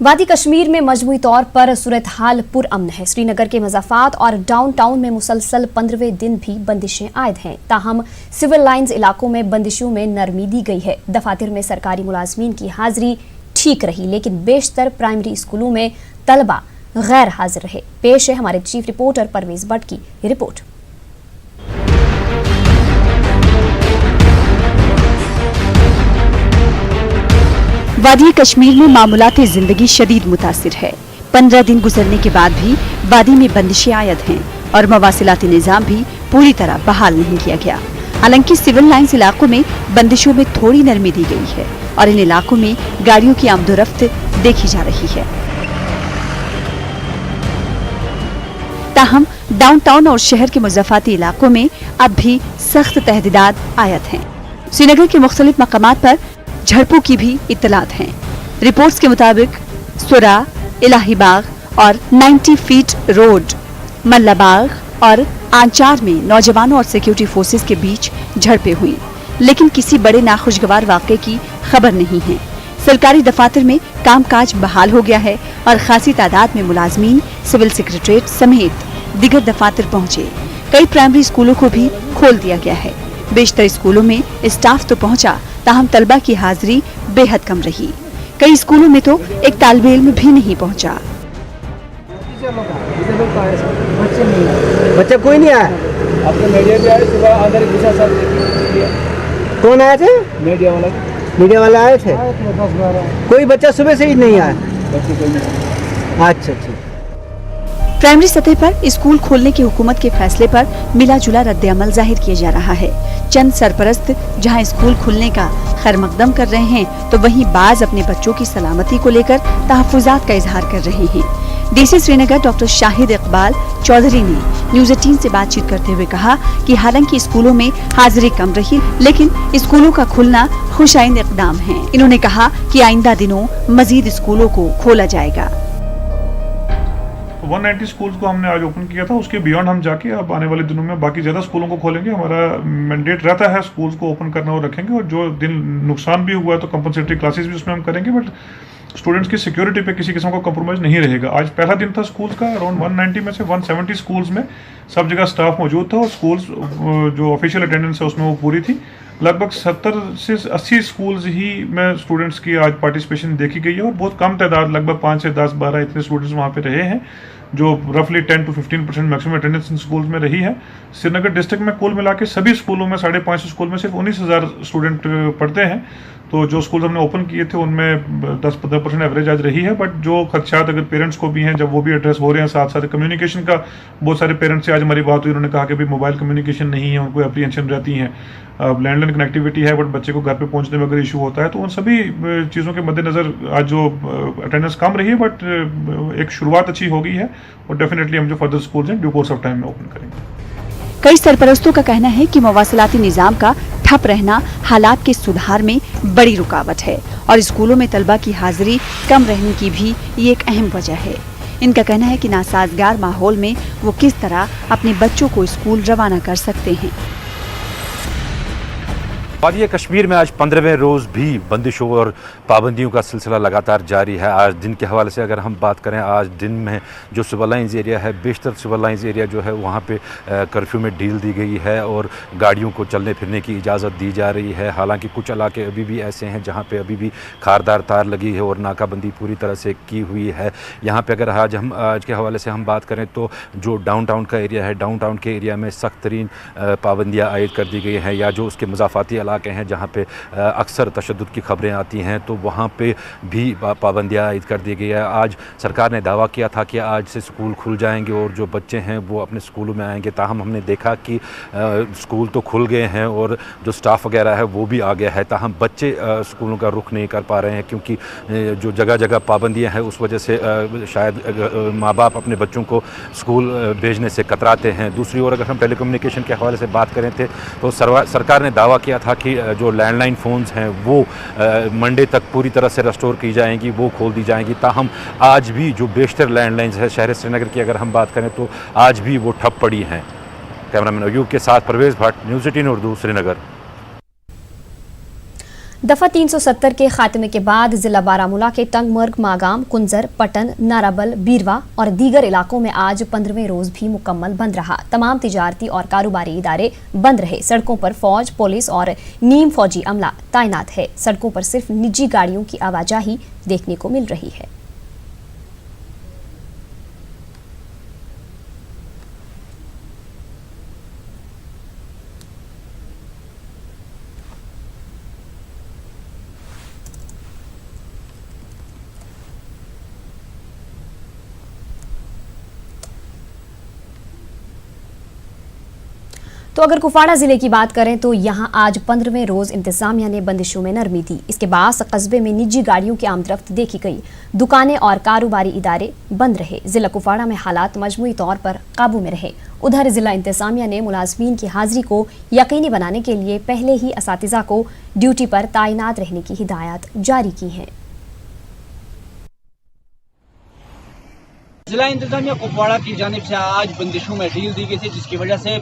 वादी कश्मीर में मजमूई तौर पर सूरत हाल पुरअमन है। श्रीनगर के मज़ाफ़ात और डाउनटाउन में मुसलसल 15वें दिन भी बंदिशें आयद हैं। ताहम सिविल लाइंस इलाकों में बंदिशों में नरमी दी गई है। दफातर में सरकारी मुलाजमीन की हाजिरी ठीक रही, लेकिन बेशतर प्राइमरी स्कूलों में तलबा गैर हाजिर रहे। पेश है हमारे चीफ रिपोर्टर परवेज भट्ट की रिपोर्ट। वादी कश्मीर में मामूलाती जिंदगी शदीद मुतासिर है। 15 दिन गुजरने के बाद भी वादी में बंदिशें आयद हैं और मवासिलाती निजाम भी पूरी तरह बहाल नहीं किया गया। हालांकि सिविल लाइंस इलाकों में बंदिशों में थोड़ी नरमी दी गई है और इन इलाकों में गाड़ियों की आमदोरफ्त देखी जा रही है। ताहम डाउनटाउन और शहर के मुज़ाफ़ाती इलाकों में अब भी सख्त तहदीदात आयद हैं। श्रीनगर के मुख्तलिफ मकामात पर झड़पों की भी इत्तलात हैं। रिपोर्ट्स के मुताबिक सुरा, इलाही बाग और 90 फीट रोड, मल्लाबाग और आंचार में नौजवानों और सिक्योरिटी फोर्सेस के बीच झड़पें हुई, लेकिन किसी बड़े नाखुशगवार वाक़े की खबर नहीं है। सरकारी दफातर में कामकाज बहाल हो गया है और खासी तादाद में मुलाजमीन सिविल सेक्रेटरीट समेत दिगर दफातर पहुंचे। कई प्राइमरी स्कूलों को भी खोल दिया गया है। बेशतर स्कूलों में स्टाफ तो पहुंचा, ताहम तलबा की हाजिरी बेहद कम रही। कई स्कूलों में तो एक तालिब इल्म भी नहीं पहुंचा। बच्चा कोई नहीं आया। आपके मीडिया भी आए सुबह अंदर कौन आए थे? मीडिया वाले आए थे। 10-12 कोई बच्चा सुबह से ही नहीं आया। बच्चे कोई नहीं। अच्छा। प्राइमरी सतह पर स्कूल खोलने की हुकूमत के फैसले पर मिला जुला रद्द अमल जाहिर किया जा रहा है। चंद सरपरस्त जहां स्कूल खुलने का खैर मकदम कर रहे हैं, तो वहीं बाज अपने बच्चों की सलामती को लेकर तहफ़्फ़ुज़ात का इजहार कर रहे हैं। डीसी श्रीनगर डॉक्टर शाहिद इकबाल चौधरी ने न्यूज़ 18 से बातचीत करते हुए कहा कि हालांकि स्कूलों में हाजिरी कम रही, लेकिन स्कूलों का खुलना खुशाइंद इक़दाम है। इन्होंने कहा कि आइंदा दिनों मजीद स्कूलों को खोला जाएगा। 190 स्कूल्स को हमने आज ओपन किया था। उसके बियॉन्ड हम जाके अब आने वाले दिनों में बाकी ज़्यादा स्कूलों को खोलेंगे। हमारा मैंडेट रहता है स्कूल्स को ओपन करना और रखेंगे, और जो दिन नुकसान भी हुआ है तो कंपनसेटरी क्लासेस भी उसमें हम करेंगे, बट स्टूडेंट्स की सिक्योरिटी पे किसी किस्म का कॉम्प्रोमाइज़ नहीं रहेगा। आज पहला दिन था स्कूल्स का। अराउंड 190 में से 170 स्कूल्स में सब जगह स्टाफ मौजूद था और स्कूल्स जो ऑफिशियल अटेंडेंस है उसमें वो पूरी थी। लगभग 70 से 80 स्कूल्स ही में स्टूडेंट्स की आज पार्टिसिपेशन देखी गई है, और बहुत कम तादाद, लगभग 5 से 10-12 इतने स्टूडेंट्स वहाँ पे रहे हैं, जो रफली 10 to 15% maximum attendance in schools में रही है। श्रीनगर डिस्ट्रिक्ट में कुल मिला के सभी स्कूलों में 550 स्कूल में सिर्फ 19,000 स्टूडेंट पढ़ते हैं। तो जो स्कूल हमने ओपन किए थे उनमें 10-15% एवरेज आज रही है, बट जो खदशात अगर पेरेंट्स को भी हैं, जब वो भी एड्रेस हो रहे हैं, साथ साथ कम्युनिकेशन का बहुत सारे पेरेंट्स से आज हमारी बात हुई, उन्होंने कहा कि अभी मोबाइल कम्युनिकेशन नहीं है, उनको एप्रीहेंशन रहती है। लैंडलाइन कनेक्टिविटी है बट बच्चे को घर पे पहुंचने में अगर इशू होता है, तो उन सभी चीज़ों के मद्देनज़र आज जो अटेंडेंस कम रही है, बट एक शुरुआत अच्छी हो गई है, और डेफिनेटली हम जो फर्दर स्कूल्स हैं ड्यू कोर्स ऑफ टाइम में ओपन करेंगे। कई सरपरस्तों का कहना है कि मवासिलाती निजाम का ठप रहना हालात के सुधार में बड़ी रुकावट है और स्कूलों में तलबा की हाजिरी कम रहने की भी ये एक अहम वजह है। इनका कहना है कि नासाजगार माहौल में वो किस तरह अपने बच्चों को स्कूल रवाना कर सकते हैं। वादी कश्मीर में आज 15वें रोज़ भी बंदिशों और पाबंदियों का सिलसिला लगातार जारी है। आज दिन के हवाले से अगर हम बात करें, आज दिन में जो सिविल लाइंस एरिया है, बेशतर सिविल लाइंस एरिया जो है वहाँ पे कर्फ्यू में ढील दी गई है और गाड़ियों को चलने फिरने की इजाज़त दी जा रही है। हालांकि कुछ इलाके अभी भी ऐसे हैं जहाँ पे अभी भी खारदार तार लगी है और नाकाबंदी पूरी तरह से की हुई है। यहाँ पर अगर आज के हवाले से हम बात करें तो जो डाउनटाउन का एरिया है, डाउनटाउन के एरिया में सख्त तरीन पाबंदियाँ आयद कर दी गई हैं, या जो उसके मज़ाफ़ाती इलाके हैं जहाँ पे अक्सर तशद्दुद की खबरें आती हैं, तो वहाँ पे भी पाबंदियाँ आयद कर दी गई है। आज सरकार ने दावा किया था कि आज से स्कूल खुल जाएंगे और जो बच्चे हैं वो अपने स्कूलों में आएंगे, ताहम हमने देखा कि स्कूल तो खुल गए हैं और जो स्टाफ वगैरह है वो भी आ गया है, ताहम बच्चे स्कूलों का रुख नहीं कर पा रहे हैं, क्योंकि जो जगह जगह पाबंदियाँ हैं उस वजह से शायद माँ बाप अपने बच्चों को स्कूल भेजने से कतराते हैं। दूसरी ओर अगर हम टेलीकम्युनिकेशन के हवाले से बात करें थे तो सरकार ने दावा किया था कि जो लैंडलाइन फ़ोन्स हैं वो मंडे तक पूरी तरह से रेस्टोर की जाएंगी, वो खोल दी जाएंगी। ताहम आज भी जो बेशतर लैंडलाइंस है शहर श्रीनगर की अगर हम बात करें तो आज भी वो ठप पड़ी हैं। कैमरामैन अयूब के साथ परवेज भट्ट, न्यूज़ 18 उर्दू, श्रीनगर। दफा 370 के खात्मे के बाद जिला बारामूला के टंगमर्ग, मागाम, कुंजर, पटन, नाराबल, बीरवा और दीगर इलाकों में आज 15वें रोज भी मुकम्मल बंद रहा। तमाम तिजारती और कारोबारी इदारे बंद रहे। सड़कों पर फौज, पुलिस और नीम फौजी अमला तैनात है। सड़कों पर सिर्फ निजी गाड़ियों की आवाजाही देखने को मिल रही है। तो अगर कुपवाड़ा जिले की बात करें तो यहां आज 15वें रोज इंतजामिया ने बंदिशों में नरमी दी। इसके बाद कस्बे में निजी गाड़ियों की आमदरफ्त देखी गई। दुकानें और कारोबारी इदारे बंद रहे। जिला कुपवाड़ा में हालात मजमूई तौर पर काबू में रहे। उधर जिला इंतजामिया ने मुलाजमीन की हाजिरी को यकीनी बनाने के लिए पहले ही असातिज़ा को ड्यूटी पर तैनात रहने की हिदायत जारी की है। जिला इंतजामिया कुपवाड़ा की जानिब से आज बंदिशों में ढील दी गई थी, जिसकी वजह से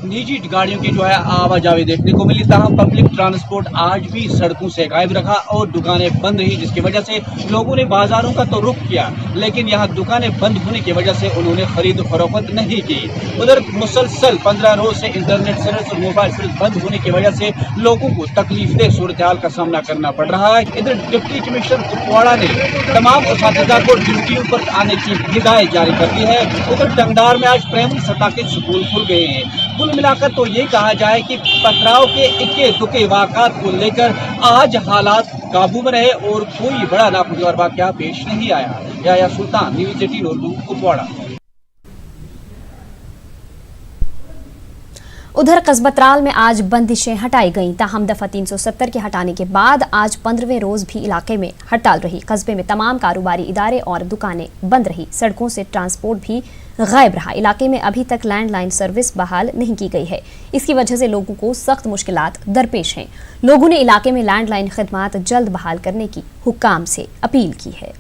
निजी गाड़ियों की जो है आवाजाही देखने को मिली। ताहम पब्लिक ट्रांसपोर्ट आज भी सड़कों से गायब रखा और दुकानें बंद रही, जिसकी वजह से लोगों ने बाजारों का तो रुख किया, लेकिन यहाँ दुकानें बंद होने की वजह से उन्होंने खरीद फरोख्त नहीं की। उधर मुसलसल 15 रोज से इंटरनेट सर्विस और मोबाइल सर्विस बंद होने की वजह से लोगों को तकलीफदेह सूरत हाल का सामना करना पड़ रहा है। इधर डिप्टी कमिश्नर कुपवाड़ा ने तमाम असातिज़ा को ड्यूटियों पर आने की हिदायत जारी कर दी है। उधर टंगडार में आज प्राइमरी सतह के स्कूल खुल गए हैं। कुल मिलाकर तो ये कहा जाए कि पथराव के इक्के दुक्के वाक़ात को लेकर आज हालात काबू में रहे और कोई बड़ा नाखुशगवार वाक़या पेश नहीं आया। या सुल्तान, न्यूज़ 18 उर्दू, कुपवाड़ा। उधर कस्बा त्राल में आज बंदिशें हटाई गईं। ताहम दफा 370 के हटाने के बाद आज 15वें रोज भी इलाके में हड़ताल रही। कस्बे में तमाम कारोबारी इदारे और दुकानें बंद रही। सड़कों से ट्रांसपोर्ट भी गायब रहा। इलाके में अभी तक लैंडलाइन सर्विस बहाल नहीं की गई है। इसकी वजह से लोगों को सख्त मुश्किलात दरपेश हैं। लोगों ने इलाके में लैंडलाइन खिदमात जल्द बहाल करने की हुक्काम से अपील की है।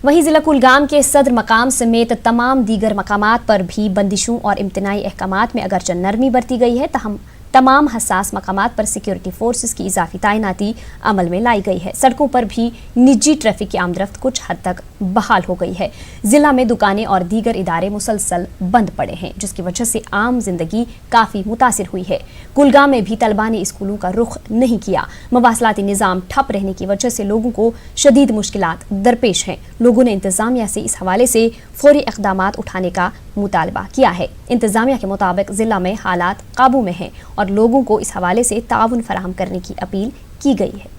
वहीं जिला कुलगाम के सदर मकाम समेत तमाम दीगर मकामात पर भी बंदिशों और इम्तनाई अहकामात में अगरचे नरमी बरती गई है, तहम तमाम हसास मकामात पर सिक्योरिटी फोर्सेस की इजाफी तैनाती अमल में लाई गई है। सड़कों पर भी निजी ट्रैफिक की आमदरफ्त कुछ हद तक बहाल हो गई है। जिला में दुकानें और दीगर इदारे मुसलसल बंद पड़े हैं, जिसकी वजह से आम जिंदगी काफी मुतासिर हुई है। कुलगाम में भी तलबा ने स्कूलों का रुख नहीं किया। मवासलाती निज़ाम ठप रहने की वजह से लोगों को शदीद मुश्किलात दरपेश हैं। लोगों ने इंतजामिया से इस हवाले से फौरी इक़दामात उठाने का मुतालबा किया है। इंतजामिया के मुताबिक जिला में हालात काबू में हैं और लोगों को इस हवाले से ताउन फराहम करने की अपील की गई है।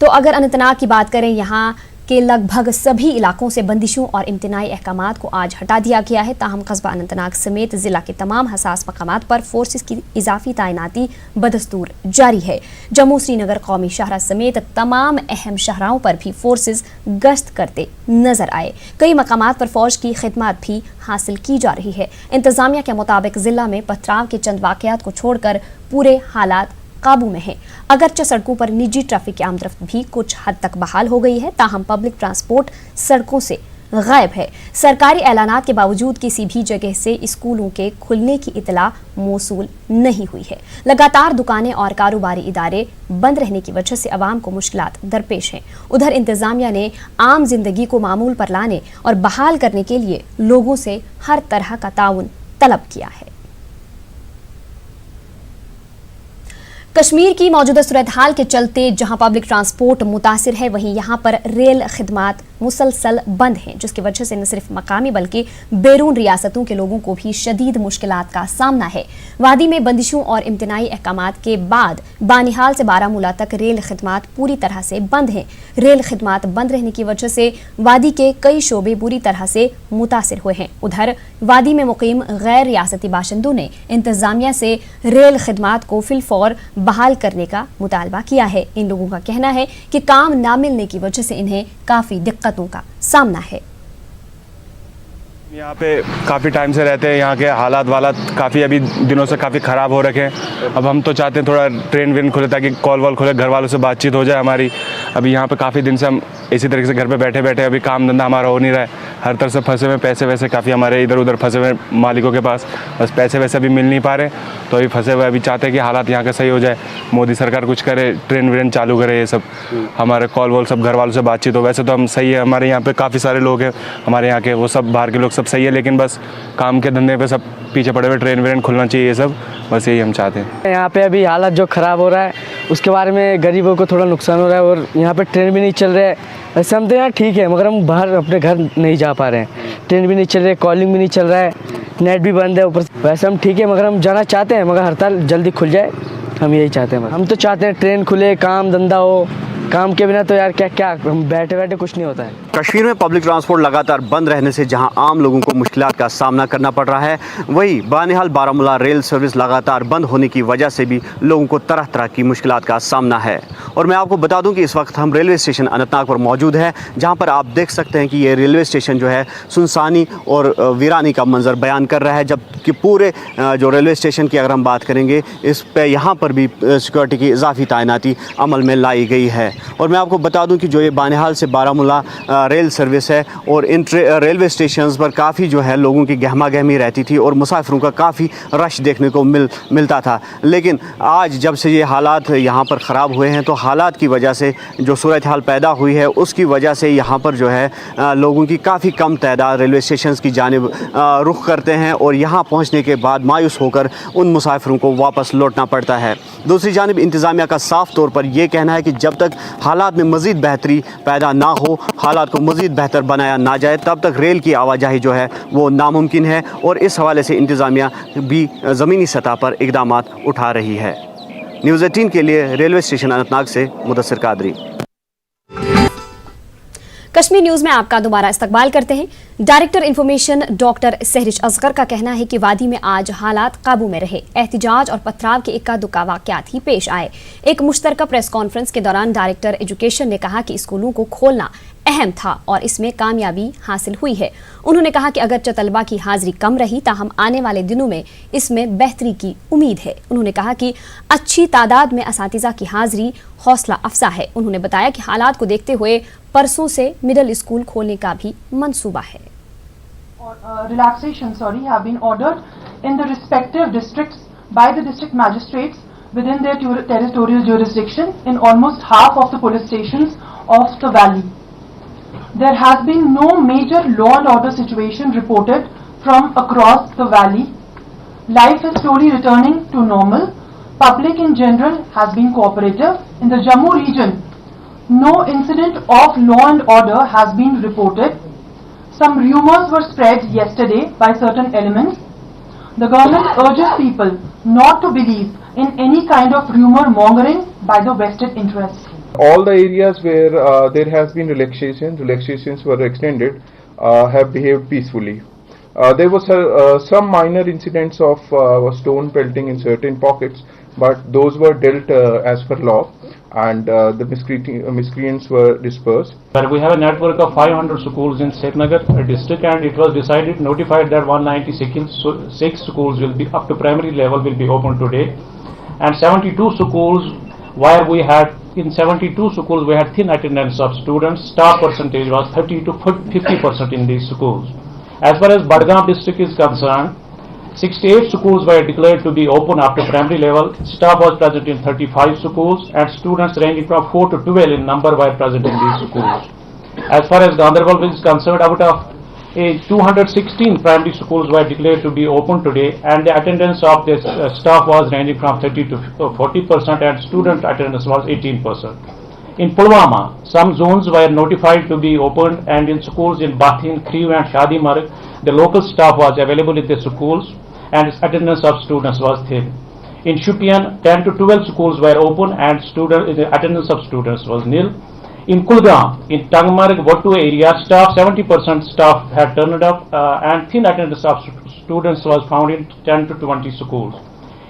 तो अगर अनंतनाग की बात करें, यहाँ के लगभग सभी इलाकों से बंदिशों और इम्तनाई अहकामात को आज हटा दिया गया है। ताहम कस्बा अनंतनाग समेत जिला के तमाम हसास मकामात पर फोर्सेस की इजाफी तैनाती बदस्तूर जारी है। जम्मू श्रीनगर कौमी शाहरा समेत तमाम अहम शहराओं पर भी फोर्सेस गश्त करते नजर आए। कई मकामात पर फौज की खिदमत भी हासिल की जा रही है। इंतजामिया के मुताबिक जिला में पथराव के चंद वाकयात को छोड़कर पूरे हालात काबू में है। अगरचे सड़कों पर निजी ट्रैफिक की आमदरफ्त भी कुछ हद तक बहाल हो गई है, ताहम पब्लिक ट्रांसपोर्ट सड़कों से गायब है। सरकारी ऐलानात के बावजूद किसी भी जगह से स्कूलों के खुलने की इतला मौसूल नहीं हुई है। लगातार दुकानें और कारोबारी इदारे बंद रहने की वजह से अवाम को मुश्किलात दरपेश हैं। उधर इंतजामिया ने आम जिंदगी को मामूल पर लाने और बहाल करने के लिए लोगों से हर तरह का ताउन तलब किया है। कश्मीर की मौजूदा सूरत हाल के चलते जहां पब्लिक ट्रांसपोर्ट मुतासिर है, वहीं यहां पर रेल खिदमात मुसलसल बंद हैं, जिसकी वजह से न सिर्फ मकामी बल्कि बैरून रियासतों के लोगों को भी शदीद मुश्किलात का सामना है। वादी में बंदिशों और इम्तनाई अहकामात के बाद बानिहाल से बारामूला तक रेल खिदमात पूरी तरह से बंद हैं। रेल खिदमात बंद रहने की वजह से वादी के कई शोबे बुरी तरह से मुतासिर हुए हैं। उधर वादी में मुकीम गैर रियासती बाशिंदों ने इंतजामिया से रेल खिदमात को फिलफौर बहाल करने का मुतालबा किया है। इन लोगों का कहना है कि काम ना मिलने की वजह से इन्हें काफी दिक्कतों का सामना है। यहाँ पे काफ़ी टाइम से रहते हैं, यहाँ के हालात वालात काफ़ी अभी दिनों से काफ़ी ख़राब हो रखे हैं। अब हम तो चाहते हैं थोड़ा ट्रेन वेन खुले ताकि कॉल वॉल खुले, घर वालों से बातचीत हो जाए हमारी। अभी यहाँ पे काफ़ी दिन से हम इसी तरीके से घर पे बैठे बैठे अभी काम धंधा हमारा हो नहीं रहा है, हर तरह से फंसे हुए, पैसे वैसे काफ़ी हमारे इधर उधर फंसे हुए मालिकों के पास, बस पैसे वैसे अभी मिल नहीं पा रहे, तो अभी फंसे हुए, अभी चाहते हैं कि हालात यहाँ के सही हो जाए, मोदी सरकार कुछ करे, ट्रेन व्रेन चालू करे, ये सब हमारे कॉल वॉल सब घर वालों से बातचीत हो। वैसे तो हम सही है, हमारे यहाँ पे काफ़ी सारे लोग हैं हमारे यहाँ के, वो सब बाहर के लोग सब सही है, लेकिन बस काम के धंधे पे सब पीछे पड़े हुए, ट्रेन व्रेन खुलना चाहिए, ये सब बस यही हम चाहते हैं। यहाँ पे अभी हालत जो ख़राब हो रहा है उसके बारे में गरीबों को थोड़ा नुकसान हो रहा है, और यहाँ पे ट्रेन भी नहीं चल रहा है। वैसे हम तो यहाँ ठीक है, मगर हम बाहर अपने घर नहीं जा पा रहे हैं, ट्रेन भी नहीं चल रही है, कॉलिंग भी नहीं चल रहा है, नेट भी बंद है ऊपर से। वैसे हम ठीक है, मगर हम जाना चाहते हैं, मगर हड़ताल जल्दी खुल जाए, हम यही चाहते हैं। हम तो चाहते हैं ट्रेन खुले, काम धंधा हो, काम के बिना तो यार क्या हम बैठे बैठे कुछ नहीं होता है। कश्मीर में पब्लिक ट्रांसपोर्ट लगातार बंद रहने से जहां आम लोगों को मुश्किलात का सामना करना पड़ रहा है, वहीं बानिहाल बारामूला रेल सर्विस लगातार बंद होने की वजह से भी लोगों को तरह तरह की मुश्किलात का सामना है। और मैं आपको बता दूं कि इस वक्त हम रेलवे स्टेशन अनंतनाग पर मौजूद है, जहां पर आप देख सकते हैं कि ये रेलवे स्टेशन जो है सुनसानी और वीरानी का मंजर बयान कर रहा है, जबकि पूरे जो रेलवे स्टेशन की अगर हम बात करेंगे, इस पर यहाँ पर भी सिक्योरिटी की इजाफी तैनाती अमल में लाई गई है। और मैं आपको बता दूं कि जो ये बानिहाल से बारामूला रेल सर्विस है, और इन रेलवे स्टेशंस पर काफ़ी जो है लोगों की गहमा गहमी रहती थी और मुसाफिरों का काफ़ी रश देखने को मिलता था। लेकिन आज जब से ये हालात यहाँ पर ख़राब हुए हैं, तो हालात की वजह से जो सूरत हाल पैदा हुई है, उसकी वजह से यहाँ पर जो है लोगों की काफ़ी कम तादाद रेलवे स्टेशन की जानिब रुख करते हैं, और यहाँ पहुँचने के बाद मायूस होकर उन मुसाफिरों को वापस लौटना पड़ता है। दूसरी जानिब इंतज़ामिया का साफ तौर पर यह कहना है कि जब तक हालात में मज़ीद बेहतरी पैदा ना हो, हालात को मज़ीद बेहतर बनाया ना जाए, तब तक रेल की आवाजाही जो है वो नामुमकिन है। और इस हवाले से इंतज़ामिया भी ज़मीनी सतह पर इक़दामात उठा रही है। न्यूज़ 18 के लिए रेलवे स्टेशन अनंतनाग से मुदस्सिर कादरी। कश्मीर न्यूज में आपका दोबारा इस्तकबाल करते हैं। Director information doctor Sehrish Asghar का कहना है कि वादी में आज हालात काबू में रहे, एहतिजाज और पथराव के इक्का दुक्का वाक़यात ही पेश आए। एक मुश्तरका प्रेस कॉन्फ्रेंस के दौरान डायरेक्टर एजुकेशन ने कहा कि स्कूलों को खोलना अहम था और इसमें कामयाबी हासिल हुई है। उन्होंने कहा कि अगरचे तलबा की हाजिरी कम रही, ताहम आने वाले दिनों में इसमें बेहतरी की उम्मीद है। उन्होंने कहा कि अच्छी तादाद में असातिज़ा की हाजिरी हौसला अफजा है। उन्होंने बताया कि हालात को देखते हुए परसों से मिडिल स्कूल खोलने का भी मंसूबा है। Relaxation have been ordered in the respective districts by the district magistrates within their territorial jurisdiction in almost half of the police stations of the valley. There has been no major law and order situation reported from across the valley. Life is slowly returning to normal. Public in general has been cooperative. In the Jammu region, no incident of law and order has been reported. Some rumors were spread yesterday by certain elements. The government urges people not to believe in any kind of rumor mongering by the vested interests. All the areas where there has been relaxations were extended, have behaved peacefully. There was some minor incidents of stone pelting in certain pockets, but those were dealt as per law, and the miscreants were dispersed. But we have a network of 500 schools in Srinagar district, and it was notified that 196 schools will be up to primary level will be open today, and 72 schools where we had in 72 schools we had thin attendance of students. Staff percentage was 30 to 50% in these schools. As far as Badgaon district is concerned, 68 schools were declared to be open after primary level. Staff was present in 35 schools, and students ranging from 4 to 12 in number were present in these schools. As far as Ganderbal is concerned, out of 216 primary schools were declared to be open today, and the attendance of the staff was ranging from 30 to 40%, and student attendance was 18%. In Pulwama, some zones were notified to be opened, and in schools in Bathin, Kriv and Shadi Marg, the local staff was available in the schools, and attendance of students was thin. In Shupian, 10 to 12 schools were open, and the attendance of students was nil. In Kulgam, in Tangmarg, Wattu area, 70% staff had turned up, and thin attendance of students was found in 10 to 20 schools.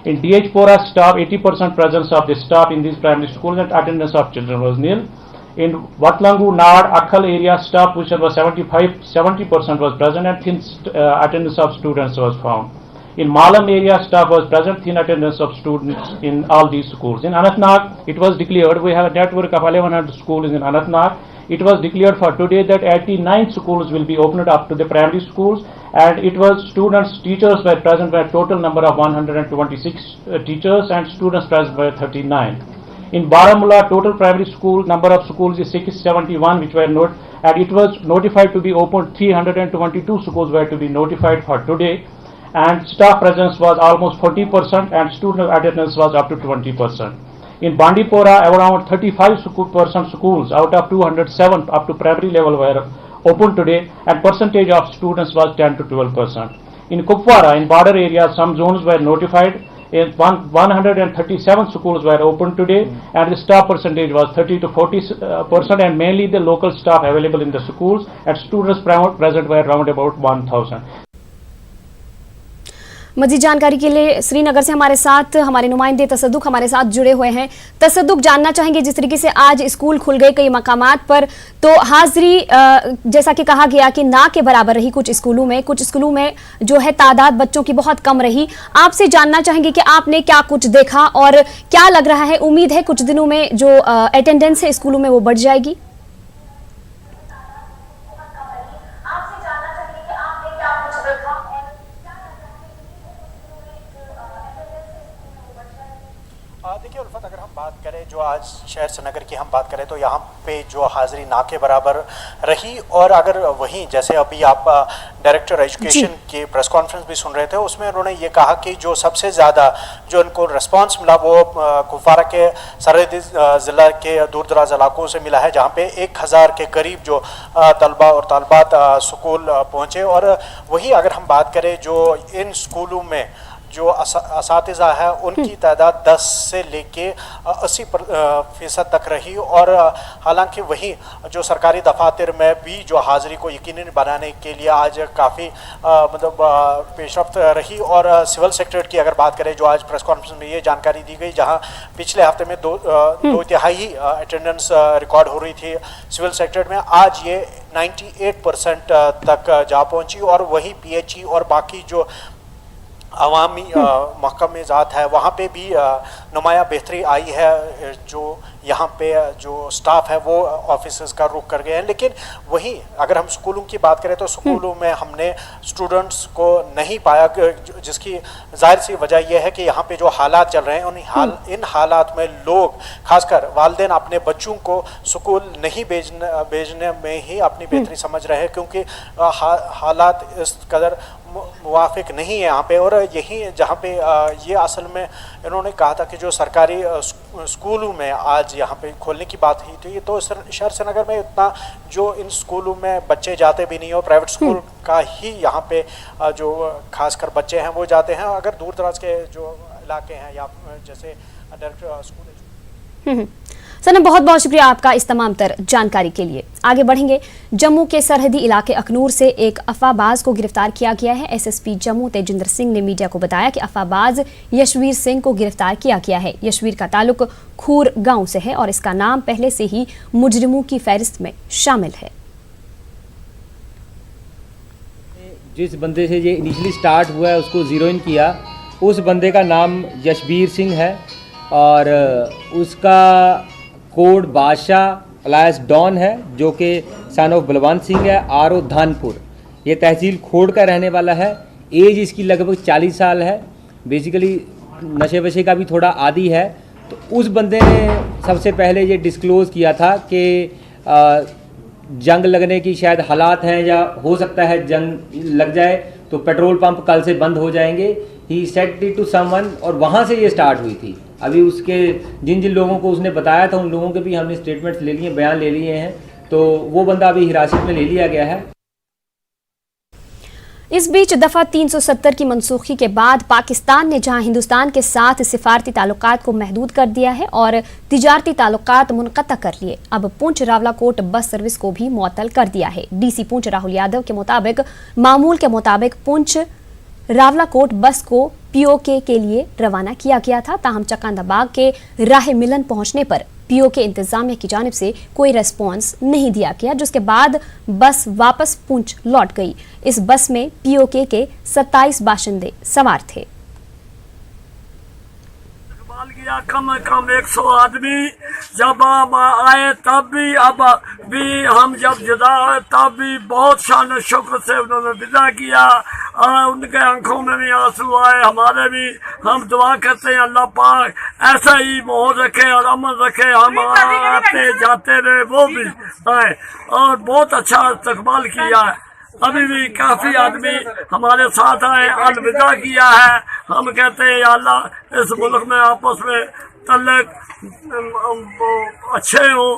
In DH4 staff, 80% presence of the staff in these primary schools, and attendance of children was nil. In Watlangu, Nad, Akhal area, staff position was 70% was present, and thin attendance of students was found. In Malam area, staff was present in attendance of students in all these schools. In Anantnag, it was declared, we have a network of 1100 schools in Anantnag. It was declared for today that 89 schools will be opened up to the primary schools, and it was students, teachers were present by a total number of 126 teachers, and students present by 39. In Baramulla, total primary school number of schools is 671, which were and it was notified to be opened. 322 schools were to be notified for today, and staff presence was almost 40%, and student attendance was up to 20%. In Bandipora, around 35% schools out of 207 up to primary level were open today, and percentage of students was 10 to 12%. In Kupwara, in border areas, some zones were notified. In 137 schools were open today, and the staff percentage was 30 to 40%, and mainly the local staff available in the schools, and students present were around about 1,000. मजीद जानकारी के लिए श्रीनगर से हमारे साथ हमारे नुमाइंदे तसद्दुक हमारे साथ जुड़े हुए हैं। तसद्दुक, जानना चाहेंगे जिस तरीके से आज स्कूल खुल गए कई मकामात पर, तो हाजिरी जैसा कि कहा गया कि ना के बराबर रही कुछ स्कूलों में जो है तादाद बच्चों की बहुत कम रही। आपसे जानना चाहेंगे कि आपने क्या कुछ देखा और क्या लग रहा है, उम्मीद है कुछ दिनों में जो अटेंडेंस है स्कूलों में वो बढ़ जाएगी? देखिए उल्फत, अगर हम बात करें जो आज शहर श्रीनगर की हम बात करें तो यहाँ पे जो हाजिरी ना के बराबर रही, और अगर वहीं जैसे अभी आप डायरेक्टर एजुकेशन की प्रेस कॉन्फ्रेंस भी सुन रहे थे, उसमें उन्होंने ये कहा कि जो सबसे ज़्यादा जो उनको रिस्पांस मिला वो कुपवारा के सरहदी ज़िला के दूर दराज इलाकों से मिला है, जहाँ पे 1000 के करीब जो तलबा और तलबात स्कूल पहुँचे। और वहीं अगर हम बात करें जो इन स्कूलों में जो असातिज़ा है उनकी तादाद 10 से लेके 80% तक रही, और हालांकि वहीं जो सरकारी दफातर में भी जो हाज़िरी को यकीनी बनाने के लिए आज काफ़ी मतलब पेशरफ्त रही। और सिविल सेक्रेटरीट की अगर बात करें जो आज प्रेस कॉन्फ्रेंस में ये जानकारी दी गई, जहां पिछले हफ्ते में दो तिहाई अटेंडेंस रिकॉर्ड हो रही थी सिविल सेक्रेटरीट में, आज ये 98% तक जा पहुंची। और वही PHE और बाकी जो अवामी महकमे ज़ात है वहाँ पे भी नुमाया बेहतरी आई है। जो यहाँ पे जो स्टाफ है वो ऑफिसर्स का रुख कर गए हैं। लेकिन वहीं अगर हम स्कूलों की बात करें तो स्कूलों में हमने स्टूडेंट्स को नहीं पाया, जिसकी जाहिर सी वजह यह है कि यहाँ पे जो हालात चल रहे हैं इन हालात में लोग खासकर वालिदैन अपने बच्चों को स्कूल नहीं भेजने में ही अपनी बेहतरी समझ रहे हैं, क्योंकि हालात इस कदर मुवाफिक नहीं है यहाँ पे। और यही जहाँ पे ये असल में इन्होंने कहा था कि जो सरकारी स्कूलों में आज यहाँ पे खोलने की बात हुई थी, तो शहर श्रीनगर में इतना जो इन स्कूलों में बच्चे जाते भी नहीं हो, प्राइवेट स्कूल का ही यहाँ पे जो खासकर बच्चे हैं वो जाते हैं। अगर दूर दराज के जो इलाके हैं या जैसे डायरेक्टर स्कूल सनम, बहुत बहुत शुक्रिया आपका इस तमाम तर जानकारी के लिए। आगे बढ़ेंगे। जम्मू के सरहदी इलाके अखनूर से एक अफवाहबाज को गिरफ्तार किया गया है। SSP जम्मू तेजिंदर सिंह ने मीडिया को बताया कि अफवाहबाज यशवीर सिंह को गिरफ्तार किया गया है। यशवीर का ताल्लुक खूर गांव से है और इसका नाम पहले से ही मुजरिमों की फहरिस्त में शामिल है। जिस बंदे से ये इनिशियली स्टार्ट हुआ है उसको ज़ीरो इन किया, उस बंदे का नाम यशवीर सिंह है और उसका कोड बादशाह अलायस डॉन है, जो कि सन ऑफ बलवंत सिंह है, RO धानपुर। ये तहसील खोड़ का रहने वाला है। एज इसकी लगभग 40 साल है। बेसिकली नशे वशे का भी थोड़ा आदी है। तो उस बंदे ने सबसे पहले ये डिस्क्लोज़ किया था कि जंग लगने की शायद हालात हैं या हो सकता है जंग लग जाए तो पेट्रोल पंप कल से बंद हो जाएंगे। He said it to someone और वहाँ से ये स्टार्ट हुई थी। अभी उसके जिन जिन लोगों को उसने बताया था उन लोगों के भी हमने स्टेटमेंट्स ले लिए, बयान ले लिए हैं, तो वो बंदा अभी हिरासत में ले लिया गया है। इस बीच दफा 370 की मनसूखी के बाद पाकिस्तान ने जहां हिंदुस्तान के साथ सिफारती ताल्लुकात को महदूद कर दिया है और तिजारती ताल्लुकात मुनक़ता कर लिए, अब पुंछ रावलाकोट बस सर्विस को भी मुअत्तल कर दिया है। DC पुंछ राहुल यादव के मुताबिक मामूल के मुताबिक पुंछ रावलाकोट बस को POK के लिए रवाना किया गया था, ताहम चकंदाबाग के राह मिलन पहुंचने पर पीओके इंतजामिया की जानिब से कोई रेस्पॉन्स नहीं दिया गया, जिसके बाद बस वापस पुंछ लौट गई। इस बस में पीओके के 27 बाशिंदे सवार थे। किया कम 100 आदमी जब हम आए तब भी, अब भी हम जब जुदा हुए तब भी बहुत शान शुक्र से उन्होंने विदा किया। उनके आंखों में भी आंसू आए, हमारे भी। हम दुआ करते हैं अल्लाह पाक ऐसा ही मोहर रखे और अमन रखे, हम आते जाते रहे, वो भी आए और बहुत अच्छा इस्तकबाल किया है। अभी भी काफी आदमी हमारे साथ आए, अलविदा किया है। हम कहते हैं या अल्लाह इस मुल्क में आपस में तल्लक अच्छे हो